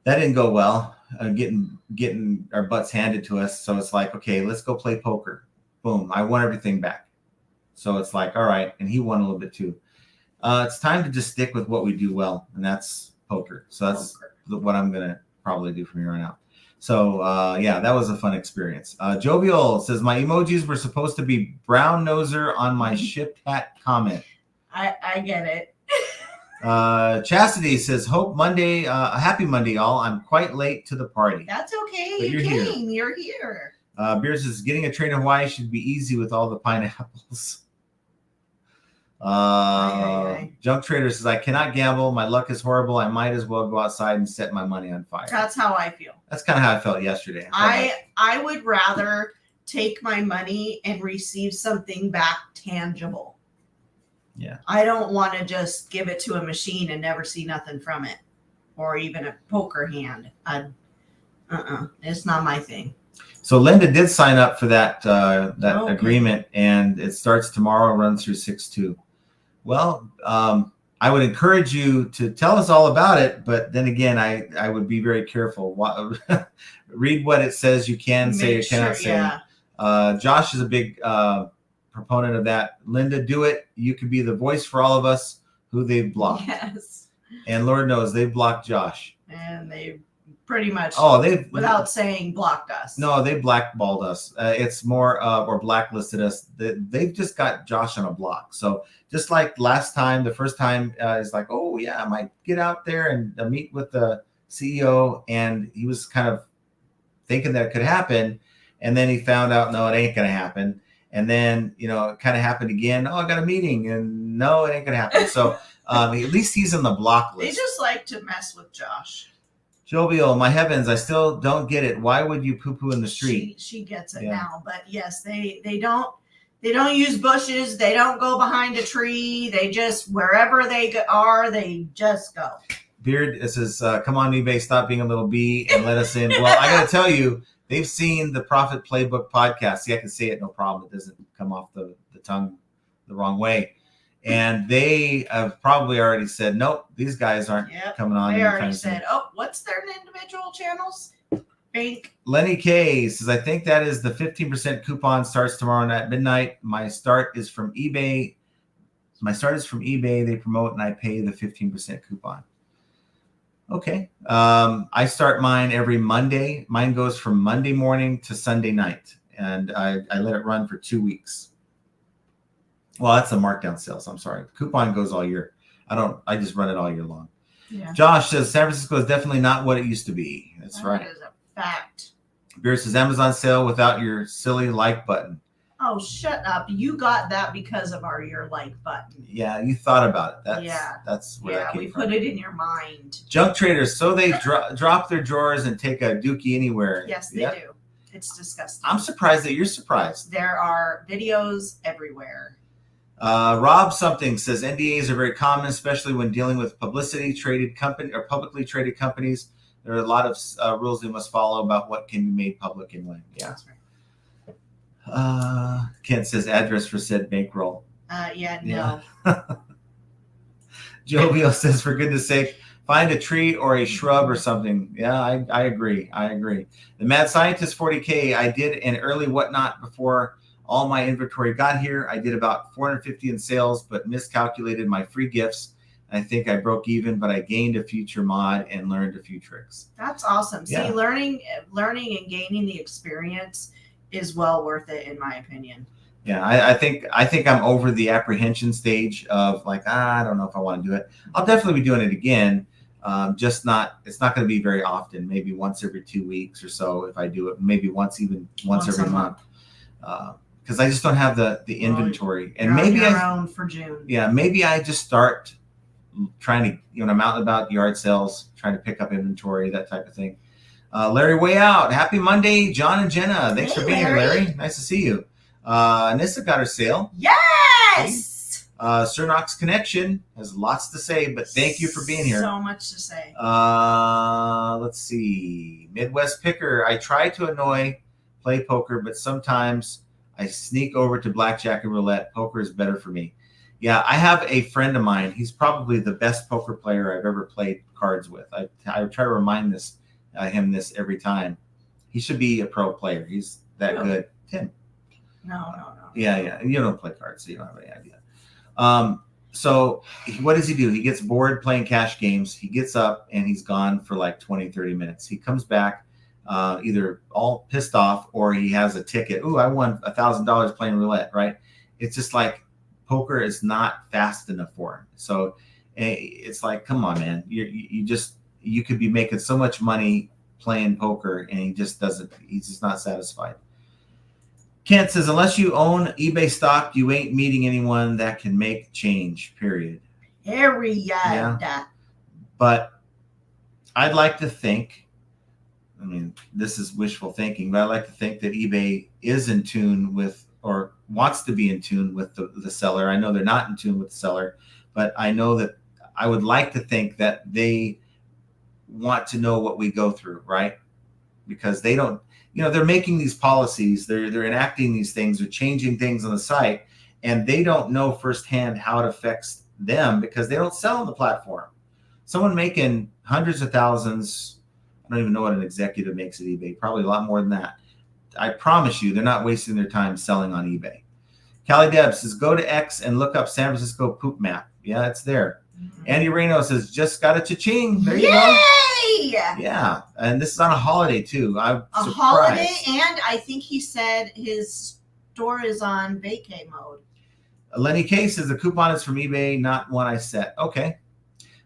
S1: That didn't go well. Getting our butts handed to us. So it's like, okay, let's go play poker. Boom, I won everything back. So it's like, all right, and he won a little bit too. It's time to just stick with what we do well, and that's poker. So that's what I'm going to probably do from here on out. So, that was a fun experience. Jovial says, my emojis were supposed to be brown noser on my shipped hat comment.
S2: I get it.
S1: Chastity says, hope Monday, happy Monday, all. I'm quite late to the party.
S2: That's okay.
S1: But
S2: you came. You're here.
S1: Beers says, getting a train to Hawaii should be easy with all the pineapples. Junk Trader says, I cannot gamble. My luck is horrible. I might as well go outside and set my money on fire.
S2: That's how I feel.
S1: That's kind of how I felt yesterday.
S2: I would rather take my money and receive something back tangible.
S1: Yeah.
S2: I don't want to just give it to a machine and never see nothing from it, or even a poker hand. It's not my thing.
S1: So Linda did sign up for that
S2: Okay.
S1: agreement, and it starts tomorrow, runs through 6/2. Well, I would encourage you to tell us all about it, but then again, I would be very careful. Read what it says you can say or cannot say.
S2: Yeah.
S1: Josh is a big proponent of that. Linda, do it. You could be the voice for all of us who they've blocked.
S2: Yes.
S1: And Lord knows they've blocked Josh.
S2: And they pretty much,
S1: without
S2: saying blocked us.
S1: No, they blackballed us. It's more or blacklisted us. They've just got Josh on a block. So just like last time, the first time is like, oh yeah, I might get out there and meet with the CEO, and he was kind of thinking that it could happen, and then he found out, no, it ain't gonna happen. And then it kind of happened again. Oh, I got a meeting, and no, it ain't gonna happen. So at least he's in the block list.
S2: They just like to mess with Josh.
S1: Jovial, my heavens, I still don't get it. Why would you poo-poo in the street?
S2: She gets it now, but yes, they don't use bushes. They don't go behind a tree. They just, wherever they are, they just go.
S1: Beard, it says, come on, eBay, stop being a little bee and let us in. Well, I got to tell you, they've seen the Profit Playbook podcast. See, I can say it, no problem. It doesn't come off the tongue the wrong way. And they have probably already said, nope, these guys aren't coming on.
S2: They already said, oh, what's their individual channels? Bank.
S1: Lenny K says, I think that is the 15% coupon starts tomorrow night at midnight. My start is from eBay. They promote, and I pay the 15% coupon. Okay. I start mine every Monday. Mine goes from Monday morning to Sunday night, and I let it run for 2 weeks. Well, that's a markdown sale, so I'm sorry. The coupon goes all year. I just run it all year long.
S2: Yeah.
S1: Josh says San Francisco is definitely not what it used to be. That's right.
S2: That is a fact.
S1: Beer says Amazon sale without your silly like button.
S2: Oh, shut up. You got that because of your like button.
S1: Yeah, you thought about it. That's where that came
S2: we
S1: from.
S2: put it in your mind.
S1: Junk traders, so they drop their drawers and take a dookie anywhere.
S2: Yes, they do. It's disgusting.
S1: I'm surprised that you're surprised.
S2: There are videos everywhere.
S1: Rob something says NDAs are very common, especially when dealing with publicly traded companies. There are a lot of rules they must follow about what can be made public and when. Yeah.
S2: That's right.
S1: Kent says address for said bankroll.
S2: Yeah,
S1: Yeah.
S2: no.
S1: Jovial says, for goodness sake, find a tree or a shrub or something. Yeah, I agree. I agree. The Mad Scientist 40K, I did an early whatnot before all my inventory got here. I did about 450 in sales, but miscalculated my free gifts. I think I broke even, but I gained a future mod and learned a few tricks.
S2: That's awesome.
S1: Yeah.
S2: See, learning and gaining the experience is well worth it, in my opinion.
S1: Yeah, I think I'm over the apprehension stage of like, I don't know if I want to do it. I'll definitely be doing it again. Just not, it's not going to be very often, maybe once every 2 weeks or so if I do it, maybe once every month. Because I just don't have the inventory. And maybe
S2: around for June.
S1: Yeah, maybe I just start trying to, when I'm out and about yard sales, trying to pick up inventory, that type of thing. Larry Way Out, happy Monday, John and Jenna. Thanks for being here, Larry. Nice to see you. Nissa got her sale.
S2: Yes.
S1: Sir Knox Connection has lots to say, but thank you for being here.
S2: So much to say.
S1: Let's see. Midwest Picker. I try to play poker, but sometimes I sneak over to blackjack and roulette. Poker is better for me. Yeah, I have a friend of mine. He's probably the best poker player I've ever played cards with. I try to remind him this every time. He should be a pro player. He's that good. Tim.
S2: No.
S1: Yeah. You don't play cards, so you don't have any idea. So what does he do? He gets bored playing cash games. He gets up and he's gone for like 20, 30 minutes. He comes back either all pissed off or he has a ticket. Ooh, I won $1,000 playing roulette, right? It's just like poker is not fast enough for him. So it's like, come on, man. You could be making so much money playing poker and he's just not satisfied. Kent says, unless you own eBay stock, you ain't meeting anyone that can make change, period.
S2: Yeah.
S1: But I'd like to think, I mean, this is wishful thinking, but I like to think that eBay is in tune with, or wants to be in tune with the seller. I know they're not in tune with the seller, but I know that I would like to think that they want to know what we go through, right? Because they don't, they're making these policies, they're enacting these things, they're changing things on the site, and they don't know firsthand how it affects them because they don't sell on the platform. Someone making hundreds of thousands, I don't even know what an executive makes at eBay, probably a lot more than that. I promise you, they're not wasting their time selling on eBay. Callie Deb says, go to X and look up San Francisco poop map. Yeah, it's there. Mm-hmm. Andy Reno says, just got a cha-ching. There you go. Yeah, and this is on a holiday too. I'm surprised.
S2: Holiday, and I think he said his store is on vacay mode.
S1: Lenny K says the coupon is from eBay, not one I set. Okay.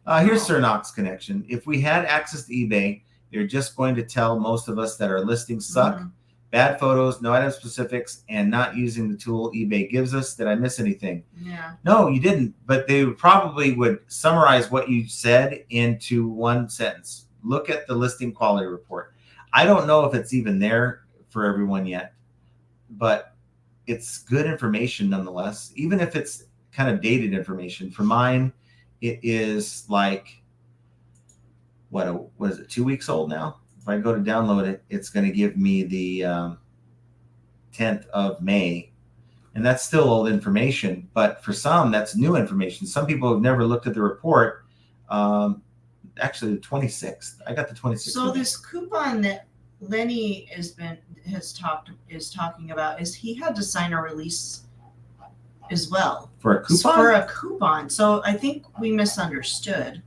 S1: Here's Sir Knox Connection. If we had access to eBay, they're just going to tell most of us that our listings suck, bad photos, no item specifics, and not using the tool eBay gives us. Did I miss anything?
S2: Yeah.
S1: No, you didn't. But they probably would summarize what you said into one sentence. Look at the listing quality report. I don't know if it's even there for everyone yet, but it's good information nonetheless, even if it's kind of dated information. For mine, it is like, what is it, 2 weeks old now? If I go to download it, it's going to give me the 10th of May. And that's still old information. But for some, that's new information. Some people have never looked at the report. Actually, the 26th. I got the 26th.
S2: So this coupon that Lenny is talking about is he had to sign a release as well.
S1: For a coupon?
S2: For a coupon. So I think we misunderstood.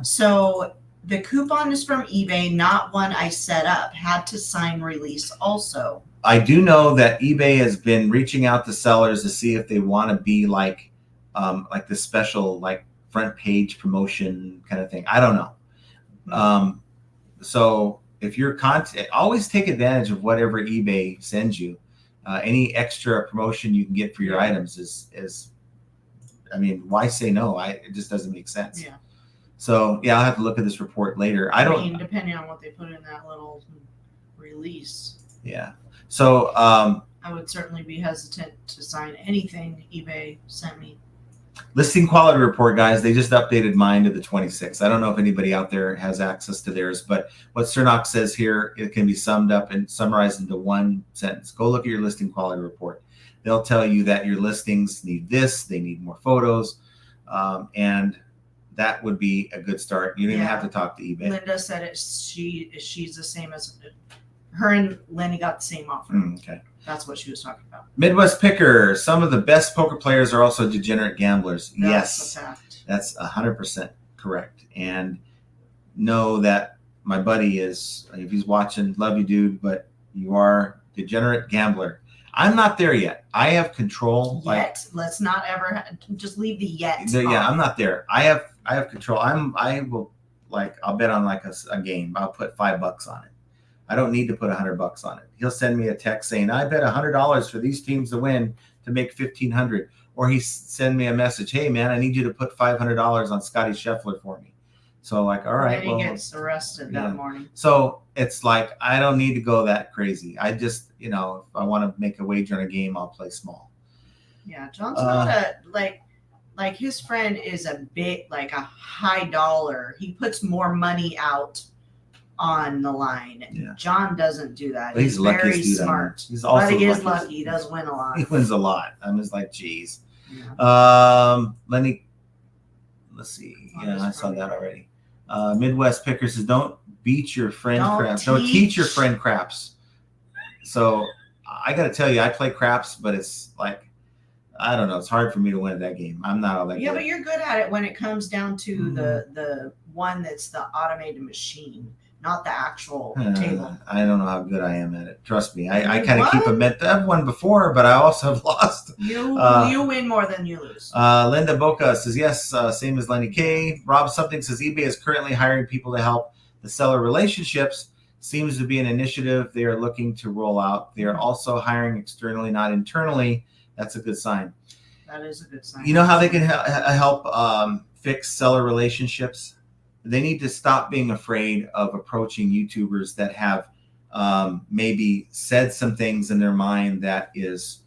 S2: So the coupon is from eBay, not one I set up. Had to sign release also.
S1: I do know that eBay has been reaching out to sellers to see if they want to be like the special front page promotion kind of thing. I don't know. So if your content, always take advantage of whatever eBay sends you. Any extra promotion you can get for your items is, I mean, why say no? It just doesn't make sense.
S2: Yeah.
S1: So yeah, I'll have to look at this report later. I mean,
S2: depending on what they put in that little release.
S1: Yeah. So
S2: I would certainly be hesitant to sign anything eBay sent me.
S1: Listing quality report, guys. They just updated mine to the 26th. I don't know if anybody out there has access to theirs, but what Cernox says here, it can be summed up and summarized into one sentence. Go look at your listing quality report. They'll tell you that your listings need this, they need more photos, and that would be a good start. You don't even have to talk to eBay.
S2: Linda said she's the same as her, and Lenny got the same offer.
S1: Okay.
S2: That's what she was talking about.
S1: Midwest Picker. Some of the best poker players are also degenerate gamblers.
S2: That's
S1: yes,
S2: a fact.
S1: That's 100% correct. And know that my buddy is, if he's watching, love you, dude, but you are a degenerate gambler. I'm not there yet. I have control.
S2: Yet. Let's not ever just leave the yet.
S1: Yeah, I'm not there. I have control. I'll bet on like a game. I'll put $5 on it. I don't need to put $100 on it. He'll send me a text saying, I bet $100 for these teams to win to make $1,500. Or he send me a message, hey man, I need you to put $500 on Scotty Scheffler for me. So like, all right.
S2: And he gets arrested that morning.
S1: So it's like, I don't need to go that crazy. I just, if I want to make a wager on a game, I'll play small.
S2: Yeah, John's not like his friend is a bit like a high dollar. He puts more money out on the line.
S1: Yeah.
S2: John doesn't do that.
S1: But he's
S2: very smart.
S1: He's also
S2: but he is lucky. He does win a lot.
S1: He wins a lot. I'm just like, geez.
S2: Yeah.
S1: Lenny, let's see. Yeah, I saw that already. Midwest Picker says, don't beat your friend craps. Don't teach your friend craps. So I got to tell you, I play craps, but it's like, I don't know. It's hard for me to win at that game. I'm not all that good.
S2: Yeah, but you're good at it when it comes down to the one that's the automated machine, not the actual table.
S1: I don't know how good I am at it. Trust me. I kind of keep a bet. I've won before, but I also have lost.
S2: You win more than you lose.
S1: Linda Boca says, yes, same as Lenny K. Rob Something says, eBay is currently hiring people to help the seller relationships. Seems to be an initiative they are looking to roll out. They are also hiring externally, not internally. That's a good sign.
S2: That is a good sign.
S1: You know how they can help fix seller relationships? They need to stop being afraid of approaching YouTubers that have maybe said some things in their mind that is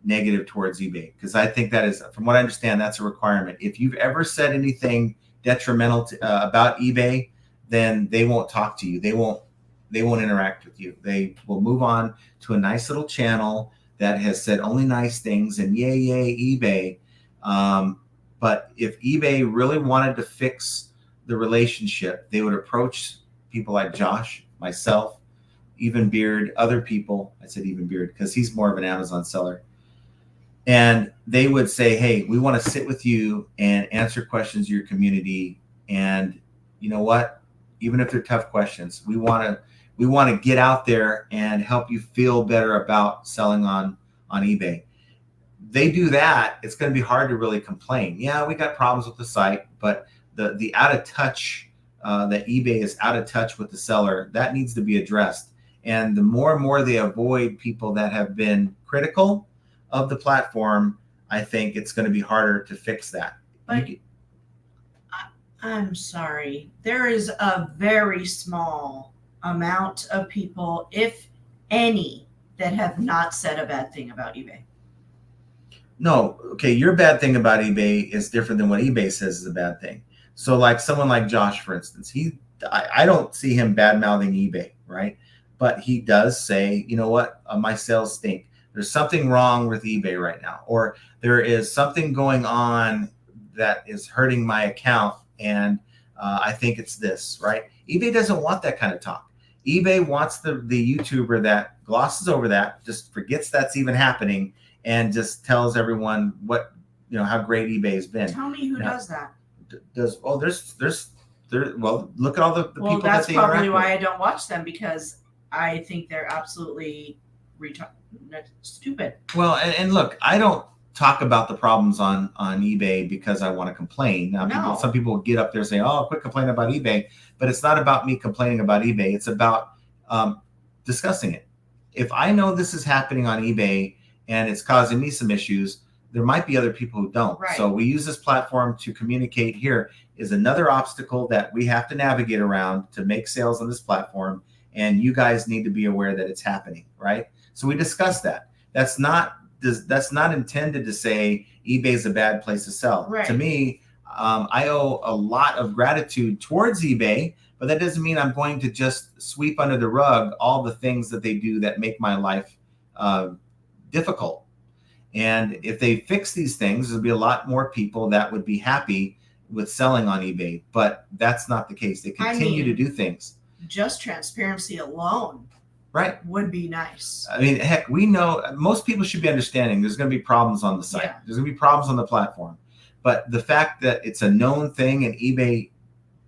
S1: negative towards eBay. Because I think that is, from what I understand, that's a requirement. If you've ever said anything detrimental about eBay, then they won't talk to you. They won't interact with you. They will move on to a nice little channel that has said only nice things and yay eBay. But if eBay really wanted to fix the relationship, they would approach people like Josh, myself, Even Beard, other people. I said Even Beard because he's more of an Amazon seller. And they would say, hey, we want to sit with you and answer questions of your community. And you know what? Even if they're tough questions, we want to get out there and help you feel better about selling on eBay. They do that, it's going to be hard to really complain. Yeah, we got problems with the site, but the out of touch, that eBay is out of touch with the seller, that needs to be addressed. And the more and more they avoid people that have been critical of the platform, I think it's going to be harder to fix that.
S2: But I'm sorry. There is a very small amount of people, if any, that have not said a bad thing about eBay.
S1: No, okay, your bad thing about eBay is different than what eBay says is a bad thing. So like someone like Josh, for instance, I don't see him bad-mouthing eBay, right? But he does say, you know what, my sales stink. There's something wrong with eBay right now, or there is something going on that is hurting my account, and I think it's this, right? eBay doesn't want that kind of talk. eBay wants the YouTuber that glosses over that, just forgets that's even happening, and just tells everyone how great eBay has been.
S2: Tell me who does that.
S1: Well, look at all the people
S2: that's
S1: that they
S2: probably
S1: interact
S2: why
S1: with.
S2: I don't watch them, because I think they're absolutely stupid.
S1: Well, and look, I don't talk about the problems on eBay because I want to complain. Now, some people get up there and say, oh, quit complaining about eBay. But it's not about me complaining about eBay. It's about discussing it. If I know this is happening on eBay and it's causing me some issues, there might be other people who don't.
S2: Right.
S1: So we use this platform to communicate. Here is another obstacle that we have to navigate around to make sales on this platform. And you guys need to be aware that it's happening, right? So we discuss that. That's not that's not intended to say eBay is a bad place to sell.
S2: Right.
S1: To me, I owe a lot of gratitude towards eBay, but that doesn't mean I'm going to just sweep under the rug all the things that they do that make my life difficult. And if they fix these things, there'll be a lot more people that would be happy with selling on eBay, but that's not the case. They continue to do things.
S2: Just transparency alone,
S1: right,
S2: would be nice.
S1: I mean, heck, we know most people should be understanding there's going to be problems on the site. Yeah. There's going to be problems on the platform. But the fact that it's a known thing and eBay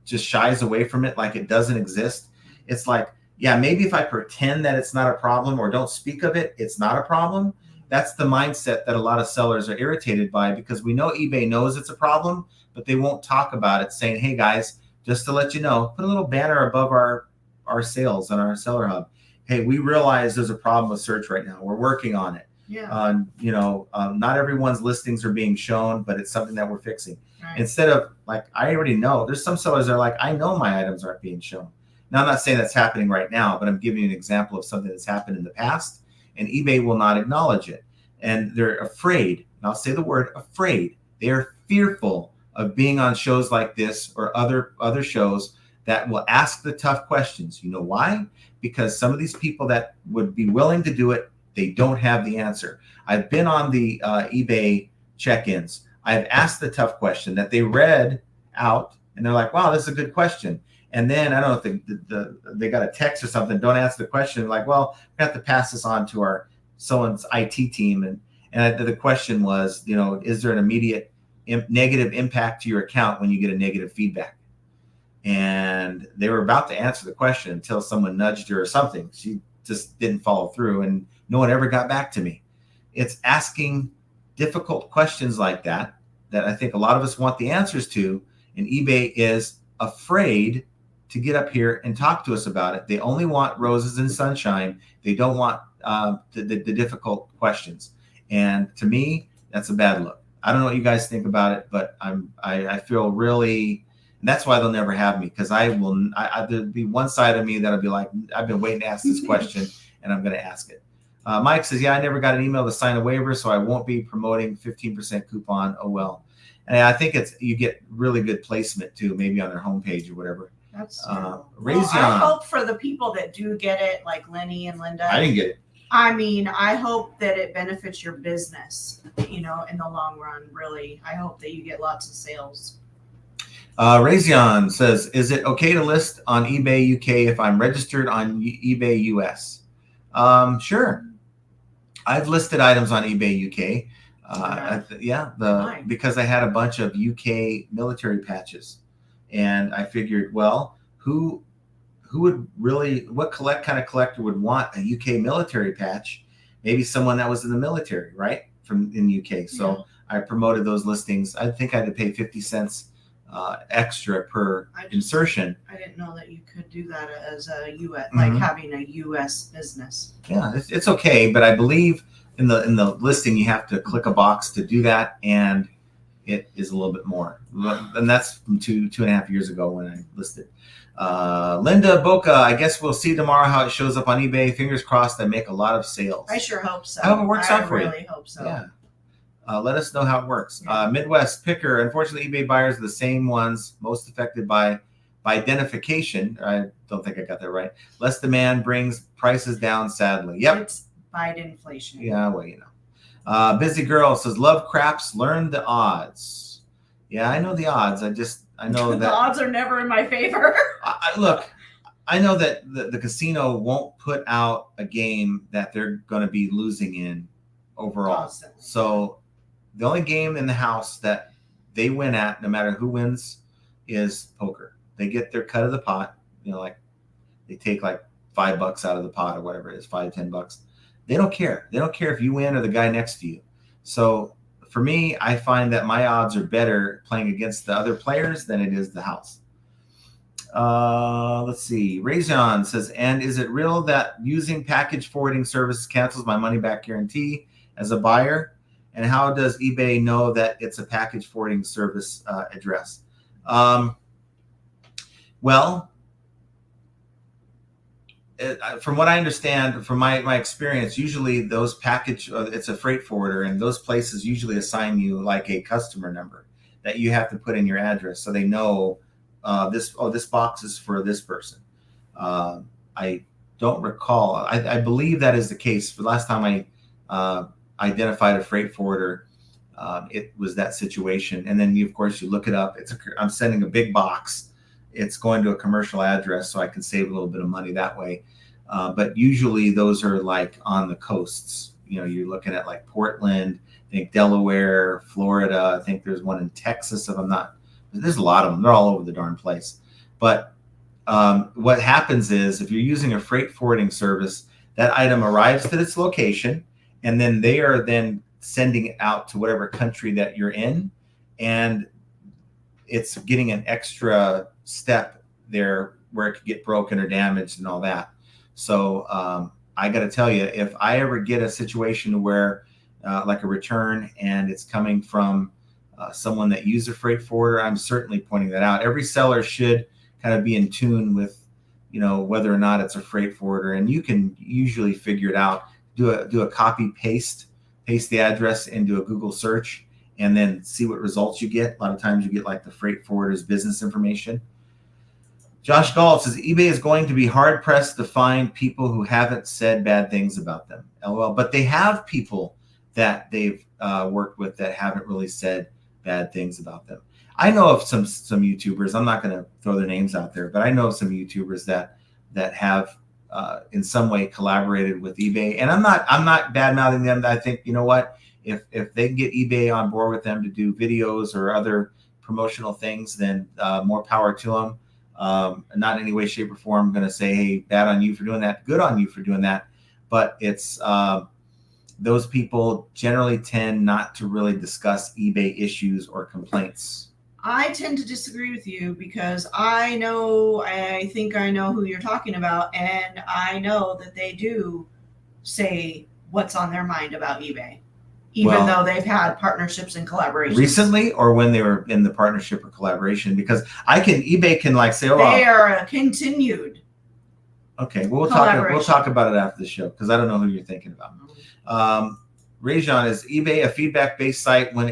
S1: just shies away from it like it doesn't exist, it's like, yeah, maybe if I pretend that it's not a problem or don't speak of it, it's not a problem. That's the mindset that a lot of sellers are irritated by, because we know eBay knows it's a problem, but they won't talk about it, saying, hey guys, just to let you know, put a little banner above our sales on our seller hub. Hey, we realize there's a problem with search right now. We're working on it.
S2: Yeah.
S1: Not everyone's listings are being shown, but it's something that we're fixing.
S2: Right.
S1: Instead of like, I already know. There's some sellers that are like, I know my items aren't being shown. Now, I'm not saying that's happening right now, but I'm giving you an example of something that's happened in the past, and eBay will not acknowledge it. And they're afraid, and I'll say the word afraid. They are fearful of being on shows like this or other shows that will ask the tough questions. You know why? Because some of these people that would be willing to do it, they don't have the answer. I've been on the eBay check-ins. I've asked the tough question that they read out, and they're like, wow, this is a good question. And then I don't know if they got a text or something, don't answer the question. They're like, well, we have to pass this on to our someone's IT team. And the question was, is there an immediate negative impact to your account when you get a negative feedback? And they were about to answer the question until someone nudged her or something. She just didn't follow through, and no one ever got back to me. It's asking difficult questions like that I think a lot of us want the answers to, and eBay is afraid to get up here and talk to us about it. They only want roses and sunshine. They don't want the difficult questions. And to me, that's a bad look. I don't know what you guys think about it, but I feel really, and that's why they'll never have me, because there'll be one side of me that'll be like, I've been waiting to ask this question, and I'm going to ask it. Mike says, yeah, I never got an email to sign a waiver, so I won't be promoting 15% coupon. Oh, well. And I think you get really good placement too, maybe on their homepage or whatever.
S2: That's
S1: Raytheon.
S2: I hope for the people that do get it, like Lenny and Linda.
S1: I didn't get it.
S2: I mean, I hope that it benefits your business, in the long run, really. I hope that you get lots of sales.
S1: Raytheon says, is it okay to list on eBay UK if I'm registered on eBay US? Sure. I've listed items on eBay UK. Because I had a bunch of UK military patches, and I figured, well, who would really, what kind of collector would want a UK military patch? Maybe someone that was in the military, right? In the UK. So I promoted those listings. I think I had to pay 50 cents extra per insertion.
S2: I didn't know that you could do that as a US, like having a US business.
S1: Yeah, it's okay, but I believe in the listing you have to click a box to do that, and it is a little bit more. And that's from two and a half years ago when I listed. Linda Boca, I guess we'll see tomorrow how it shows up on eBay. Fingers crossed I make a lot of sales.
S2: I sure hope so.
S1: I hope it works out for you.
S2: I really hope so.
S1: Yeah. Let us know how it works. Midwest Picker, unfortunately, eBay buyers are the same ones most affected by identification. I don't think I got that right. Less demand brings prices down, sadly. Yep.
S2: It's Biden inflation.
S1: Yeah, well, Busy Girl says, love craps, learn the odds. Yeah, I know the odds. I know that
S2: the odds are never in my favor.
S1: Look, I know that the casino won't put out a game that they're going to be losing in overall. Constantly. So the only game in the house that they win at, no matter who wins, is poker. They get their cut of the pot. Like they take like $5 out of the pot or whatever it is, $5-10. They don't care. They don't care if you win or the guy next to you. So for me, I find that my odds are better playing against the other players than it is the house. Let's see. Rajon says, and is it real that using package forwarding service cancels my money back guarantee as a buyer? And how does eBay know that it's a package forwarding service address? Well, from what I understand, from my experience, usually those package, it's a freight forwarder, and those places usually assign you like a customer number that you have to put in your address, so they know this box is for this person. I don't recall. I believe that is the case. The last time I identified a freight forwarder, it was that situation. And then of course you look it up. I'm sending a big box. It's going to a commercial address, so I can save a little bit of money that way. But usually those are like on the coasts. You know, you're looking at like Portland, I think Delaware, Florida. I think there's one in Texas. If I'm not, there's a lot of them. They're all over the darn place. But what happens is if you're using a freight forwarding service, that item arrives to its location, and then they are then sending it out to whatever country that you're in, and it's getting an extra step there where it could get broken or damaged and all that. So I got to tell you, if I ever get a situation where like a return and it's coming from someone that used a freight forwarder, I'm certainly pointing that out. Every seller should kind of be in tune with, you know, whether or not it's a freight forwarder, and you can usually figure it out. Do a copy paste the address into a Google search, and then see what results you get. A lot of times you get like the freight forwarder's business information. Josh Gall says eBay is going to be hard pressed to find people who haven't said bad things about them. LOL. But they have people that they've worked with that haven't really said bad things about them. I know of some YouTubers. I'm not going to throw their names out there, but I know some YouTubers that have in some way collaborated with eBay. And I'm not bad mouthing them. I think, you know what, if they can get eBay on board with them to do videos or other promotional things, then more power to them. Not in any way, shape, or form going to say, hey, bad on you for doing that, good on you for doing that. But it's those people generally tend not to really discuss eBay issues or complaints.
S2: I tend to disagree with you because I think I know who you're talking about, and I know that they do say what's on their mind about eBay, even though they've had partnerships and collaborations.
S1: Recently, or when they were in the partnership or collaboration? Because eBay can like say, oh,
S2: they are a continued.
S1: Okay, well, we'll talk about it after the show, because I don't know who you're thinking about. Rajon, is eBay a feedback-based site when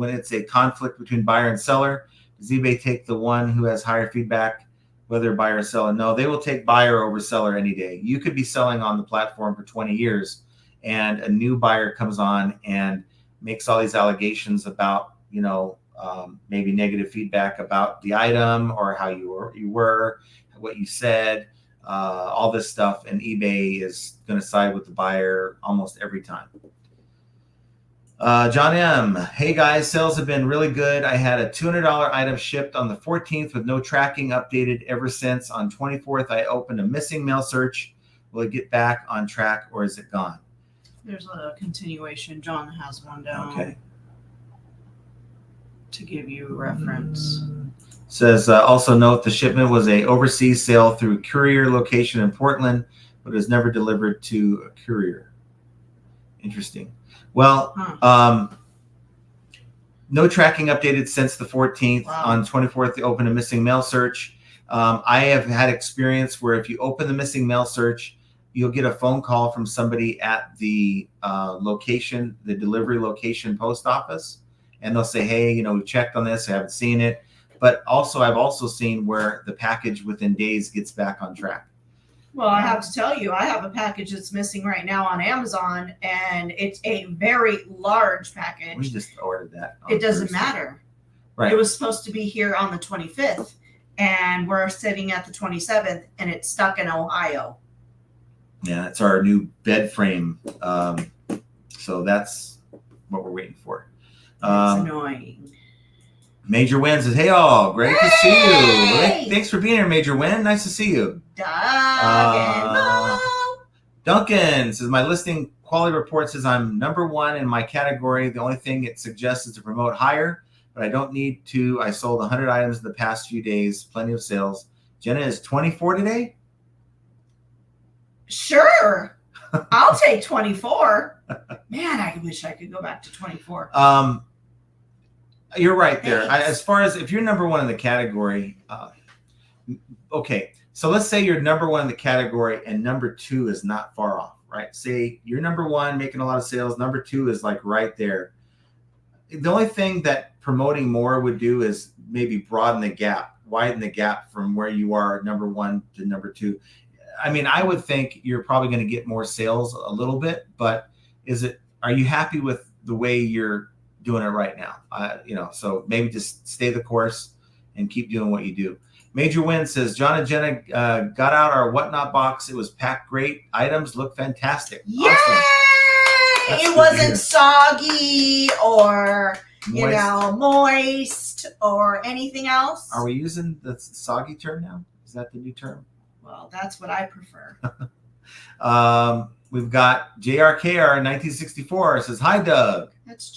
S1: it's a conflict between buyer and seller? Does eBay take the one who has higher feedback, whether buyer or seller? No, they will take buyer over seller any day. You could be selling on the platform for 20 years, and a new buyer comes on and makes all these allegations about, you know, maybe negative feedback about the item or how you were, what you said, all this stuff, and eBay is going to side with the buyer almost every time. John M. Hey guys, sales have been really good. I had a $200 item shipped on the 14th with no tracking updated ever since. On 24th, I opened a missing mail search. Will it get back on track, or is it gone?
S2: There's a continuation. John has one down.
S1: Okay.
S2: To give you a reference.
S1: Says also note the shipment was a overseas sale through courier location in Portland, but it was never delivered to a courier. Interesting. Well, no tracking updated since the 14th. Wow. On 24th, they opened a missing mail search. I have had experience where if you open the missing mail search, you'll get a phone call from somebody at the location, the delivery location post office, and they'll say, hey, you know, we checked on this, I haven't seen it. But also, I've also seen where the package within days gets back on track.
S2: Well, I have to tell you, I have a package that's missing right now on Amazon, and it's a very large package.
S1: We just ordered that.
S2: It doesn't matter. Right. It was supposed to be here on the 25th, and we're sitting at the 27th, and it's stuck in Ohio.
S1: Yeah, it's our new bed frame. So that's what we're waiting for.
S2: It's annoying.
S1: Major Win says, hey all, great to see you. Hey, thanks for being here, Major Win. Nice to see you. Duncan says, my listing quality report says I'm #1 in my category. The only thing it suggests is to promote higher, but I don't need to. I sold 100 items in the past few days. Plenty of sales. Jenna is 24 today?
S2: Sure. I'll take 24. Man, I wish I could go back to 24.
S1: You're right there. As far as if you're #1 in the category, okay. So let's say you're number one in the category and number two is not far off, right? Say you're number one making a lot of sales. Number two is like right there. The only thing that promoting more would do is maybe broaden the gap, widen the gap from where you are number one to number two. I mean, I would think you're probably going to get more sales a little bit, but are you happy with the way you're doing it right now? So maybe just stay the course and keep doing what you do. Major Win says, John and Jenna got out our Whatnot box. It was packed great. Items look fantastic.
S2: Yay!
S1: Awesome.
S2: It wasn't soggy or, moist or anything else.
S1: Are we using the soggy term now? Is that the new term?
S2: Well, that's what I prefer.
S1: We've got JRKR 1964 says, hi, Doug.
S2: That's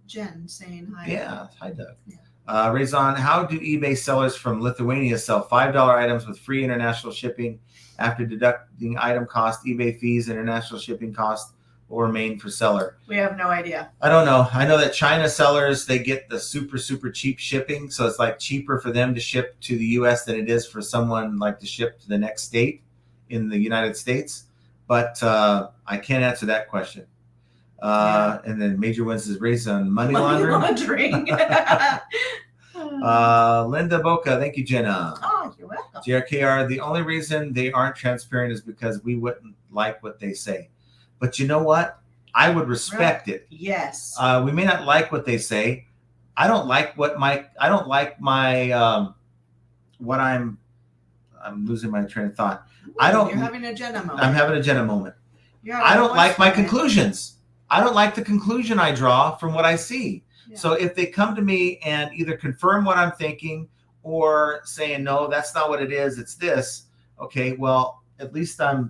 S2: Jen saying hi.
S1: Yeah, hi, Doug.
S2: Yeah.
S1: Razan, how do eBay sellers from Lithuania sell $5 items with free international shipping after deducting item cost, eBay fees, international shipping cost will remain for seller?
S2: We have no idea.
S1: I don't know. I know that China sellers, they get the super, super cheap shipping. So it's like cheaper for them to ship to the US than it is for someone like to ship to the next state in the United States. But I can't answer that question. And then Major Wins is raised on money laundering. Linda Boca, thank you, Jenna.
S2: Oh, you're welcome.
S1: JRKR, the only reason they aren't transparent is because we wouldn't like what they say. But you know what? I would respect it.
S2: Yes.
S1: We may not like what they say. I'm losing my train of thought.
S2: You're having a Jenna moment.
S1: I'm having a Jenna moment. I don't like my conclusions. I don't like the conclusion I draw from what I see. Yeah. So if they come to me and either confirm what I'm thinking or saying, no, that's not what it is, it's this. Okay, well, at least I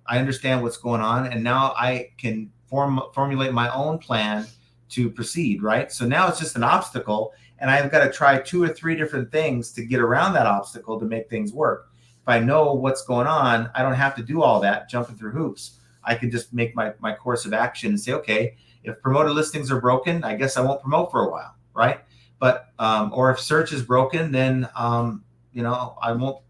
S1: understand what's going on. And now I can formulate my own plan to proceed, right? So now it's just an obstacle. And I've got to try 2 or 3 different things to get around that obstacle to make things work. If I know what's going on, I don't have to do all that jumping through hoops. I can just make my course of action and say, okay, if promoted listings are broken, I guess I won't promote for a while, right? But or if search is broken, then I won't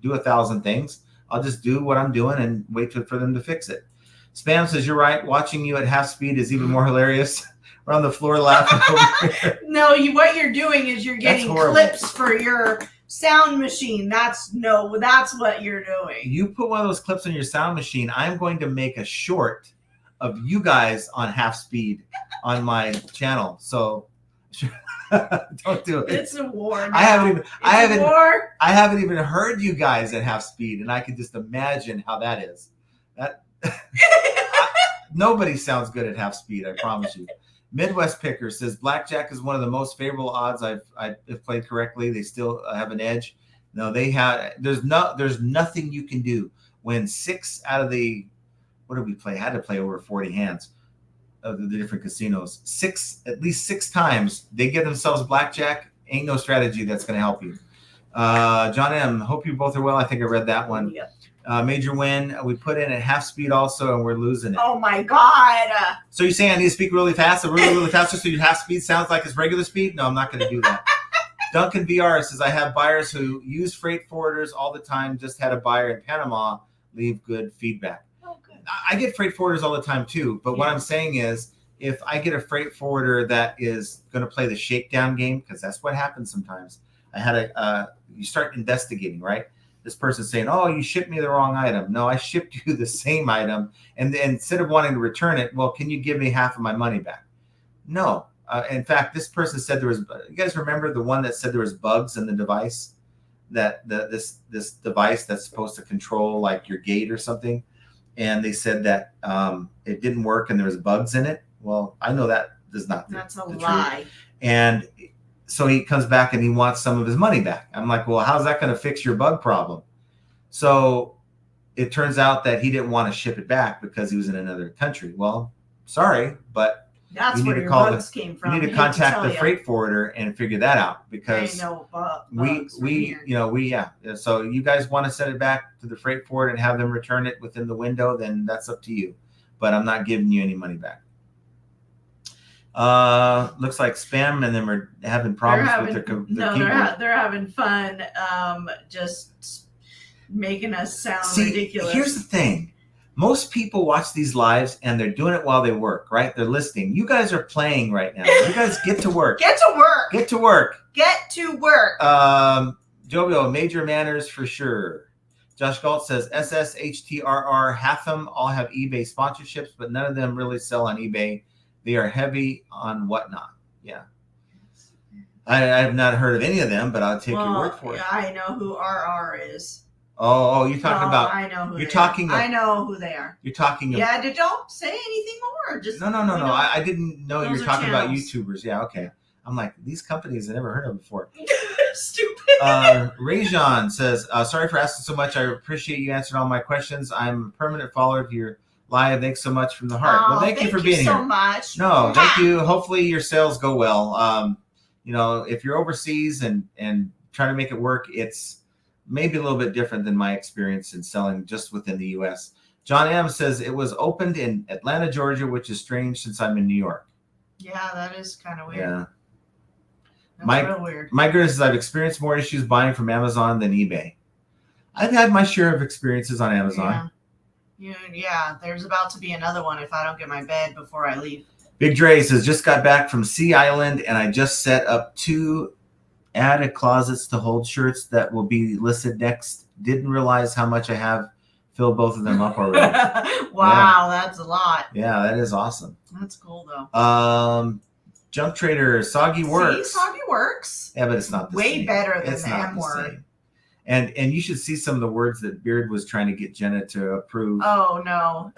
S1: do 1,000 things. I'll just do what I'm doing and wait for them to fix it. Spam says, you're right. Watching you at half speed is even more hilarious. We're on the floor laughing over here.
S2: No, what you're doing is you're getting clips for your sound machine. That's what you're doing.
S1: You put one of those clips on your sound machine. I'm going to make a short of you guys on half speed on my channel. So don't do it.
S2: It's a war. Now.
S1: I haven't even heard you guys at half speed, and I can just imagine how that is. Nobody sounds good at half speed, I promise you. Midwest Picker says blackjack is one of the most favorable odds I've played correctly. They still have an edge. No, there's nothing you can do when 6 out of the, what did we play? Had to play over 40 hands of the different casinos. At least six times they give themselves blackjack. Ain't no strategy that's going to help you. John M, hope you both are well. I think I read that one.
S2: Yep.
S1: Major Win, we put in at half speed also, and we're losing it.
S2: Oh my God.
S1: So you're saying I need to speak really fast, really fast, so your half speed sounds like it's regular speed? No, I'm not going to do that. Duncan VR says, I have buyers who use freight forwarders all the time. Just had a buyer in Panama leave good feedback.
S2: Oh, good.
S1: I get freight forwarders all the time too. But what I'm saying is, if I get a freight forwarder that is going to play the shakedown game, because that's what happens sometimes. You start investigating, right? This person's saying, oh, you shipped me the wrong item. No, I shipped you the same item. And instead of wanting to return it, well, can you give me half of my money back? No. In fact, this person said you guys remember the one that said there was bugs in the device? This device that's supposed to control like your gate or something. And they said that it didn't work and there was bugs in it. Well, I know that is not
S2: That's a lie.
S1: Truth. And so he comes back and he wants some of his money back. I'm like, well, how's that going to fix your bug problem? So it turns out that he didn't want to ship it back because he was in another country. Well, sorry, but
S2: that's where your bugs came from.
S1: You need to contact the freight forwarder and figure that out because
S2: So
S1: you guys want to send it back to the freight forwarder and have them return it within the window, then that's up to you. But I'm not giving you any money back. Looks like Spam and them are having problems with their
S2: they're having fun. Just making us sound
S1: See,
S2: ridiculous.
S1: here's the thing. Most people watch these lives and they're doing it while they work, right? They're listening. You guys are playing right now. You guys get to work.
S2: Get to work.
S1: Get to work.
S2: Get to work.
S1: Jovio, major manners for sure. Josh Galt says SSHTRR, half them all have eBay sponsorships, but none of them really sell on eBay. They are heavy on whatnot. Yeah. I have not heard of any of them, but I'll take your word for it.
S2: I know who RR is.
S1: Oh, you're talking about.
S2: I know who
S1: you're
S2: they
S1: talking.
S2: are. I know who they are.
S1: You're talking.
S2: Yeah, don't say anything more. Just
S1: no. I didn't know you were talking about YouTubers. Yeah, okay. I'm like, these companies I never heard of before.
S2: Stupid.
S1: Rajan says, sorry for asking so much. I appreciate you answering all my questions. I'm a permanent follower of your live. Thanks so much from the heart. Well, thank you for being here.
S2: Thank you so much.
S1: No, thank you. Hopefully your sales go well. If you're overseas and trying to make it work, it's maybe a little bit different than my experience in selling just within the U.S. John M. says it was opened in Atlanta, Georgia, which is strange since I'm in New York.
S2: Yeah, that is kind of weird.
S1: Yeah.
S2: That's real weird.
S1: My goodness, is I've experienced more issues buying from Amazon than eBay. I've had my share of experiences on Amazon.
S2: Yeah, there's about to be another one if I don't get my bed before I leave.
S1: Big Dre says, just got back from Sea Island and I just set up 2 added closets to hold shirts that will be listed next. Didn't realize how much I have filled both of them up already.
S2: Wow, that's a lot.
S1: Yeah, that is awesome.
S2: That's cool though.
S1: Junk Trader, Soggy Works.
S2: See, Soggy Works.
S1: Yeah, but it's not the same.
S2: Way better than
S1: it's
S2: the
S1: not
S2: M
S1: the
S2: word.
S1: Same. And you should see some of the words that Beard was trying to get Jenna to approve.
S2: Oh no.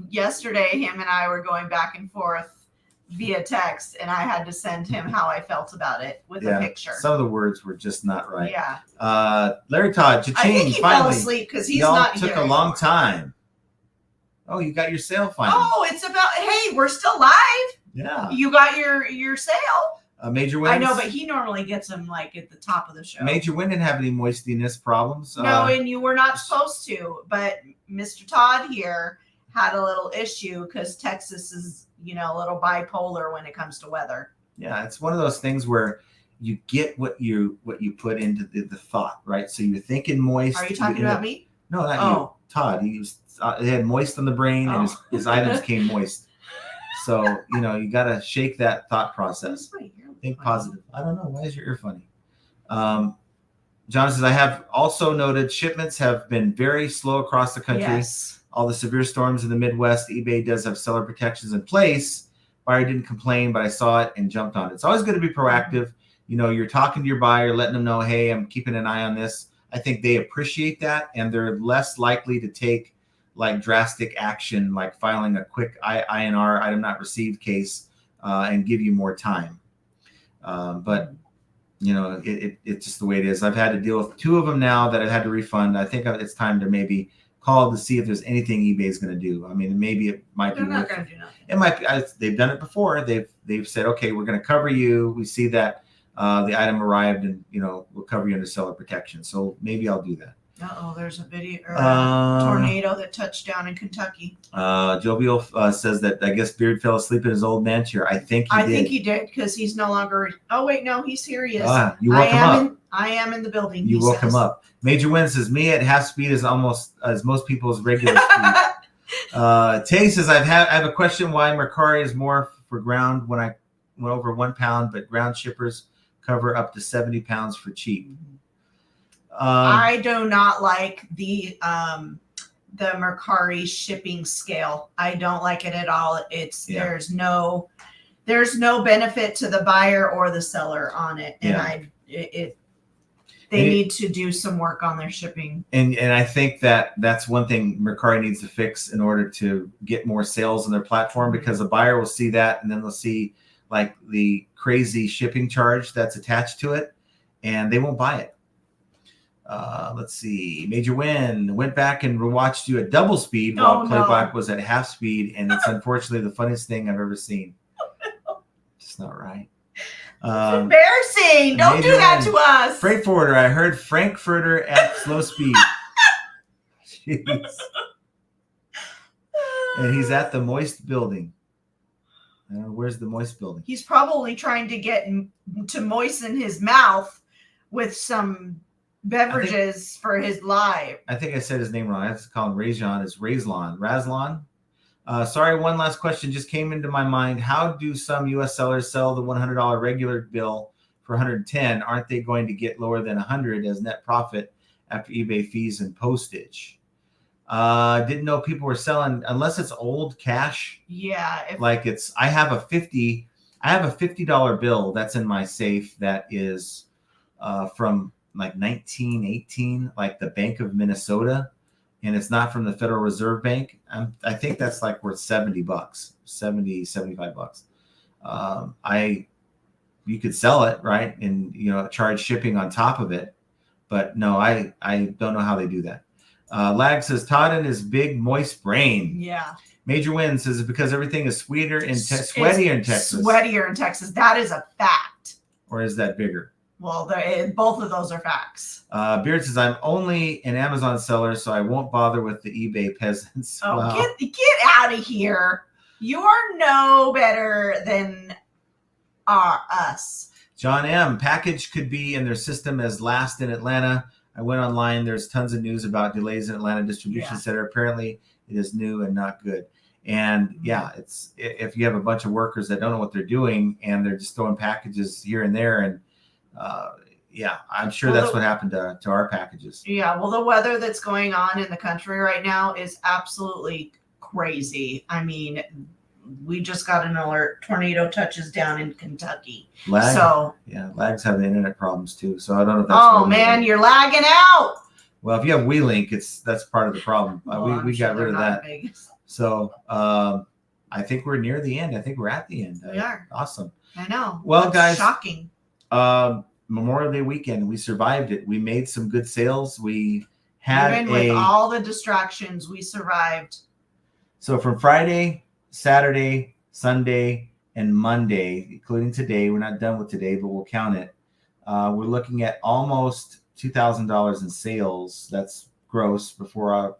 S2: Yesterday him and I were going back and forth via text and I had to send him how I felt about it with a picture.
S1: Some of the words were just not right.
S2: Yeah.
S1: Larry Todd, cha-ching,
S2: I think he
S1: finally.
S2: fell asleep because he's
S1: Y'all
S2: not
S1: took
S2: here
S1: a long
S2: anymore.
S1: time. Oh, you got your sale finally.
S2: Oh, it's about, hey, we're still live.
S1: Yeah.
S2: You got your sale.
S1: Major Win.
S2: I know, but he normally gets them like at the top of the show.
S1: Major Win didn't have any moistiness problems.
S2: No, and you were not supposed to. But Mr. Todd here had a little issue because Texas is, a little bipolar when it comes to weather.
S1: Yeah, it's one of those things where you get what you put into the thought, right? So you're thinking moist.
S2: Are you talking about me?
S1: No, not you. Todd. He had moist on the brain, and his items came moist. So you got to shake that thought process. Think positive. I don't know. Why is your ear funny? John says, I have also noted shipments have been very slow across the country.
S2: Yes.
S1: All the severe storms in the Midwest, eBay does have seller protections in place. Buyer didn't complain, but I saw it and jumped on it. It's always good to be proactive. You're talking to your buyer, letting them know, hey, I'm keeping an eye on this. I think they appreciate that, and they're less likely to take like drastic action, like filing a quick INR, item not received case, and give you more time. But it's just the way it is. I've had to deal with 2 of them now that I've had to refund. I think it's time to maybe call to see if there's anything eBay is going to do. I mean, maybe it might be.
S2: They're not going to do nothing.
S1: It might be. They've done it before. They've said, okay, we're going to cover you. We see that the item arrived, and we'll cover you under seller protection. So maybe I'll do that.
S2: There's a video or a tornado that touched down in Kentucky.
S1: Jovial says that I guess Beard fell asleep in his old man chair. I think he did
S2: because he's no longer. Oh wait, no, he's here. He is.
S1: You woke him up.
S2: I am in the building.
S1: You woke him up. Major Win says me at half speed is almost as most people's regular speed. Tay says I have a question why Mercari is more for ground when I went over 1 pound, but ground shippers cover up to 70 pounds for cheap.
S2: I do not like the Mercari shipping scale. I don't like it at all. There's no benefit to the buyer or the seller on it, and they need to do some work on their shipping. And
S1: I think that's one thing Mercari needs to fix in order to get more sales on their platform, because the buyer will see that, and then they'll see like the crazy shipping charge that's attached to it, and they won't buy it. Let's see. Major Win went back and rewatched you at double speed while Playback was at half speed, and it's unfortunately the funniest thing I've ever seen. It's not right.
S2: It's embarrassing. Don't do that to us.
S1: Freight forwarder. I heard Frankfurter at slow speed. Jeez. And he's at the moist building. Where's the moist building?
S2: He's probably trying to get to moisten his mouth with some beverages for his live.
S1: I think I said his name wrong. I have to call him Rajon. It's Razlan. Sorry, one last question just came into my mind. How do some U.S. sellers sell the $100 regular bill for $110? Aren't they going to get lower than $100 as net profit after eBay fees and postage? Didn't know people were selling unless it's old cash.
S2: Yeah.
S1: I have a $50 bill that's in my safe that is from like 1918, like the Bank of Minnesota, and it's not from the Federal Reserve Bank. I think that's like worth $70, $75. You could sell it, right, and charge shipping on top of it, but no, I don't know how they do that. Lag says Todd and his big moist brain.
S2: Yeah.
S1: Major Win says it's because everything is sweetier in Texas.
S2: Sweatier in Texas. That is a fact.
S1: Or is that bigger?
S2: Well, both of those are facts.
S1: Beard says I'm only an Amazon seller, so I won't bother with the eBay peasants.
S2: Oh,
S1: wow.
S2: get out of here! You are no better than us.
S1: John M. Package could be in their system as last in Atlanta. I went online. There's tons of news about delays in Atlanta distribution center. Apparently, it is new and not good. And yeah, it's if you have a bunch of workers that don't know what they're doing and they're just throwing packages here and there, and I'm sure that's what happened to our packages.
S2: Yeah, well, the weather that's going on in the country right now is absolutely crazy. I mean, we just got an alert. Tornado touches down in Kentucky.
S1: Lag's having internet problems too. So I don't know if that's.
S2: Oh man, you're lagging out.
S1: Well, if you have WeLink, that's part of the problem. We got rid of that. So I think we're near the end. I think we're at the end.
S2: We are.
S1: Awesome.
S2: I know.
S1: Well, guys,
S2: shocking.
S1: Memorial Day weekend, we survived it. We made some good sales. We had
S2: even with all the distractions, we survived.
S1: So from Friday, Saturday, Sunday, and Monday, including today, we're not done with today, but we'll count it. We're looking at almost $2,000 in sales. That's gross before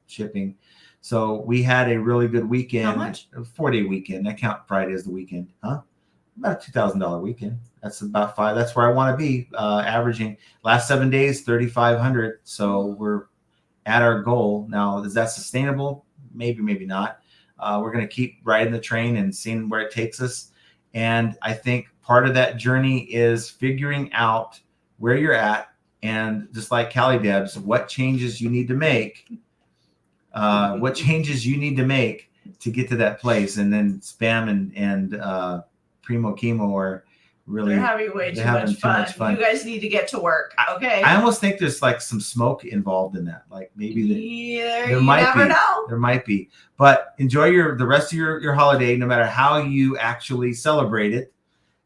S1: shipping. So we had a really good weekend.
S2: How much?
S1: A 4-day weekend. I count Friday as the weekend, huh? About a $2,000 weekend. That's about $5. That's where I want to be. Averaging last 7 days, 3,500. So we're at our goal now. Is that sustainable? Maybe, maybe not. We're going to keep riding the train and seeing where it takes us. And I think part of that journey is figuring out where you're at, and just like Callie Debs, what changes you need to make. What changes you need to make to get to that place. And then Spam and Primo Chemo are really
S2: they're having way too much fun. You guys need to get to work. Okay.
S1: I almost think there's like some smoke involved in that. Like maybe there might
S2: never know.
S1: There might be. But enjoy the rest of your holiday, no matter how you actually celebrate it.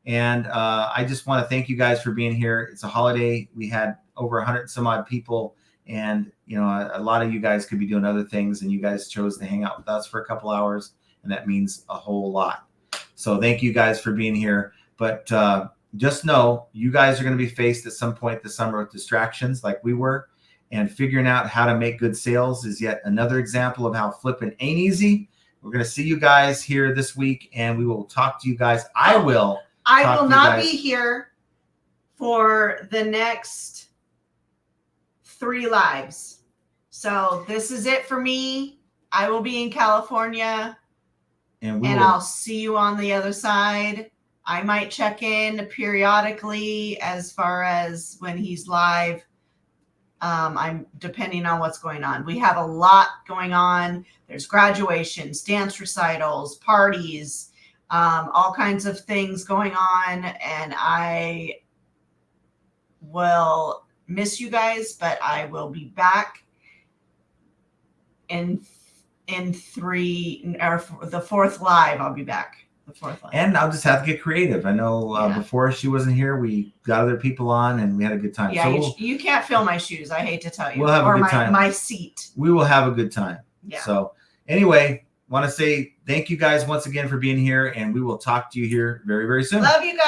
S1: And I just want to thank you guys for being here. It's a holiday. We had over 100 some odd people, and a lot of you guys could be doing other things, and you guys chose to hang out with us for a couple hours, and that means a whole lot. So thank you guys for being here. But just know you guys are going to be faced at some point this summer with distractions like we were, and figuring out how to make good sales is yet another example of how flipping ain't easy. We're going to see you guys here this week, and we will talk to you guys. I will
S2: not be here for the next 3 lives. So this is it for me. I will be in California, and I'll see you on the other side. I might check in periodically as far as when he's live. I'm depending on what's going on. We have a lot going on. There's graduations, dance recitals, parties, all kinds of things going on. And I will miss you guys, but I will be back in 3 or the 4th live. I'll be back.
S1: And I'll just have to get creative. I know before she wasn't here, we got other people on and we had a good time.
S2: Yeah, so you can't fill my shoes. I hate to tell you.
S1: We'll have a good time.
S2: My seat.
S1: We will have a good time.
S2: Yeah.
S1: So anyway, want to say thank you guys once again for being here, and we will talk to you here very, very soon.
S2: Love you guys.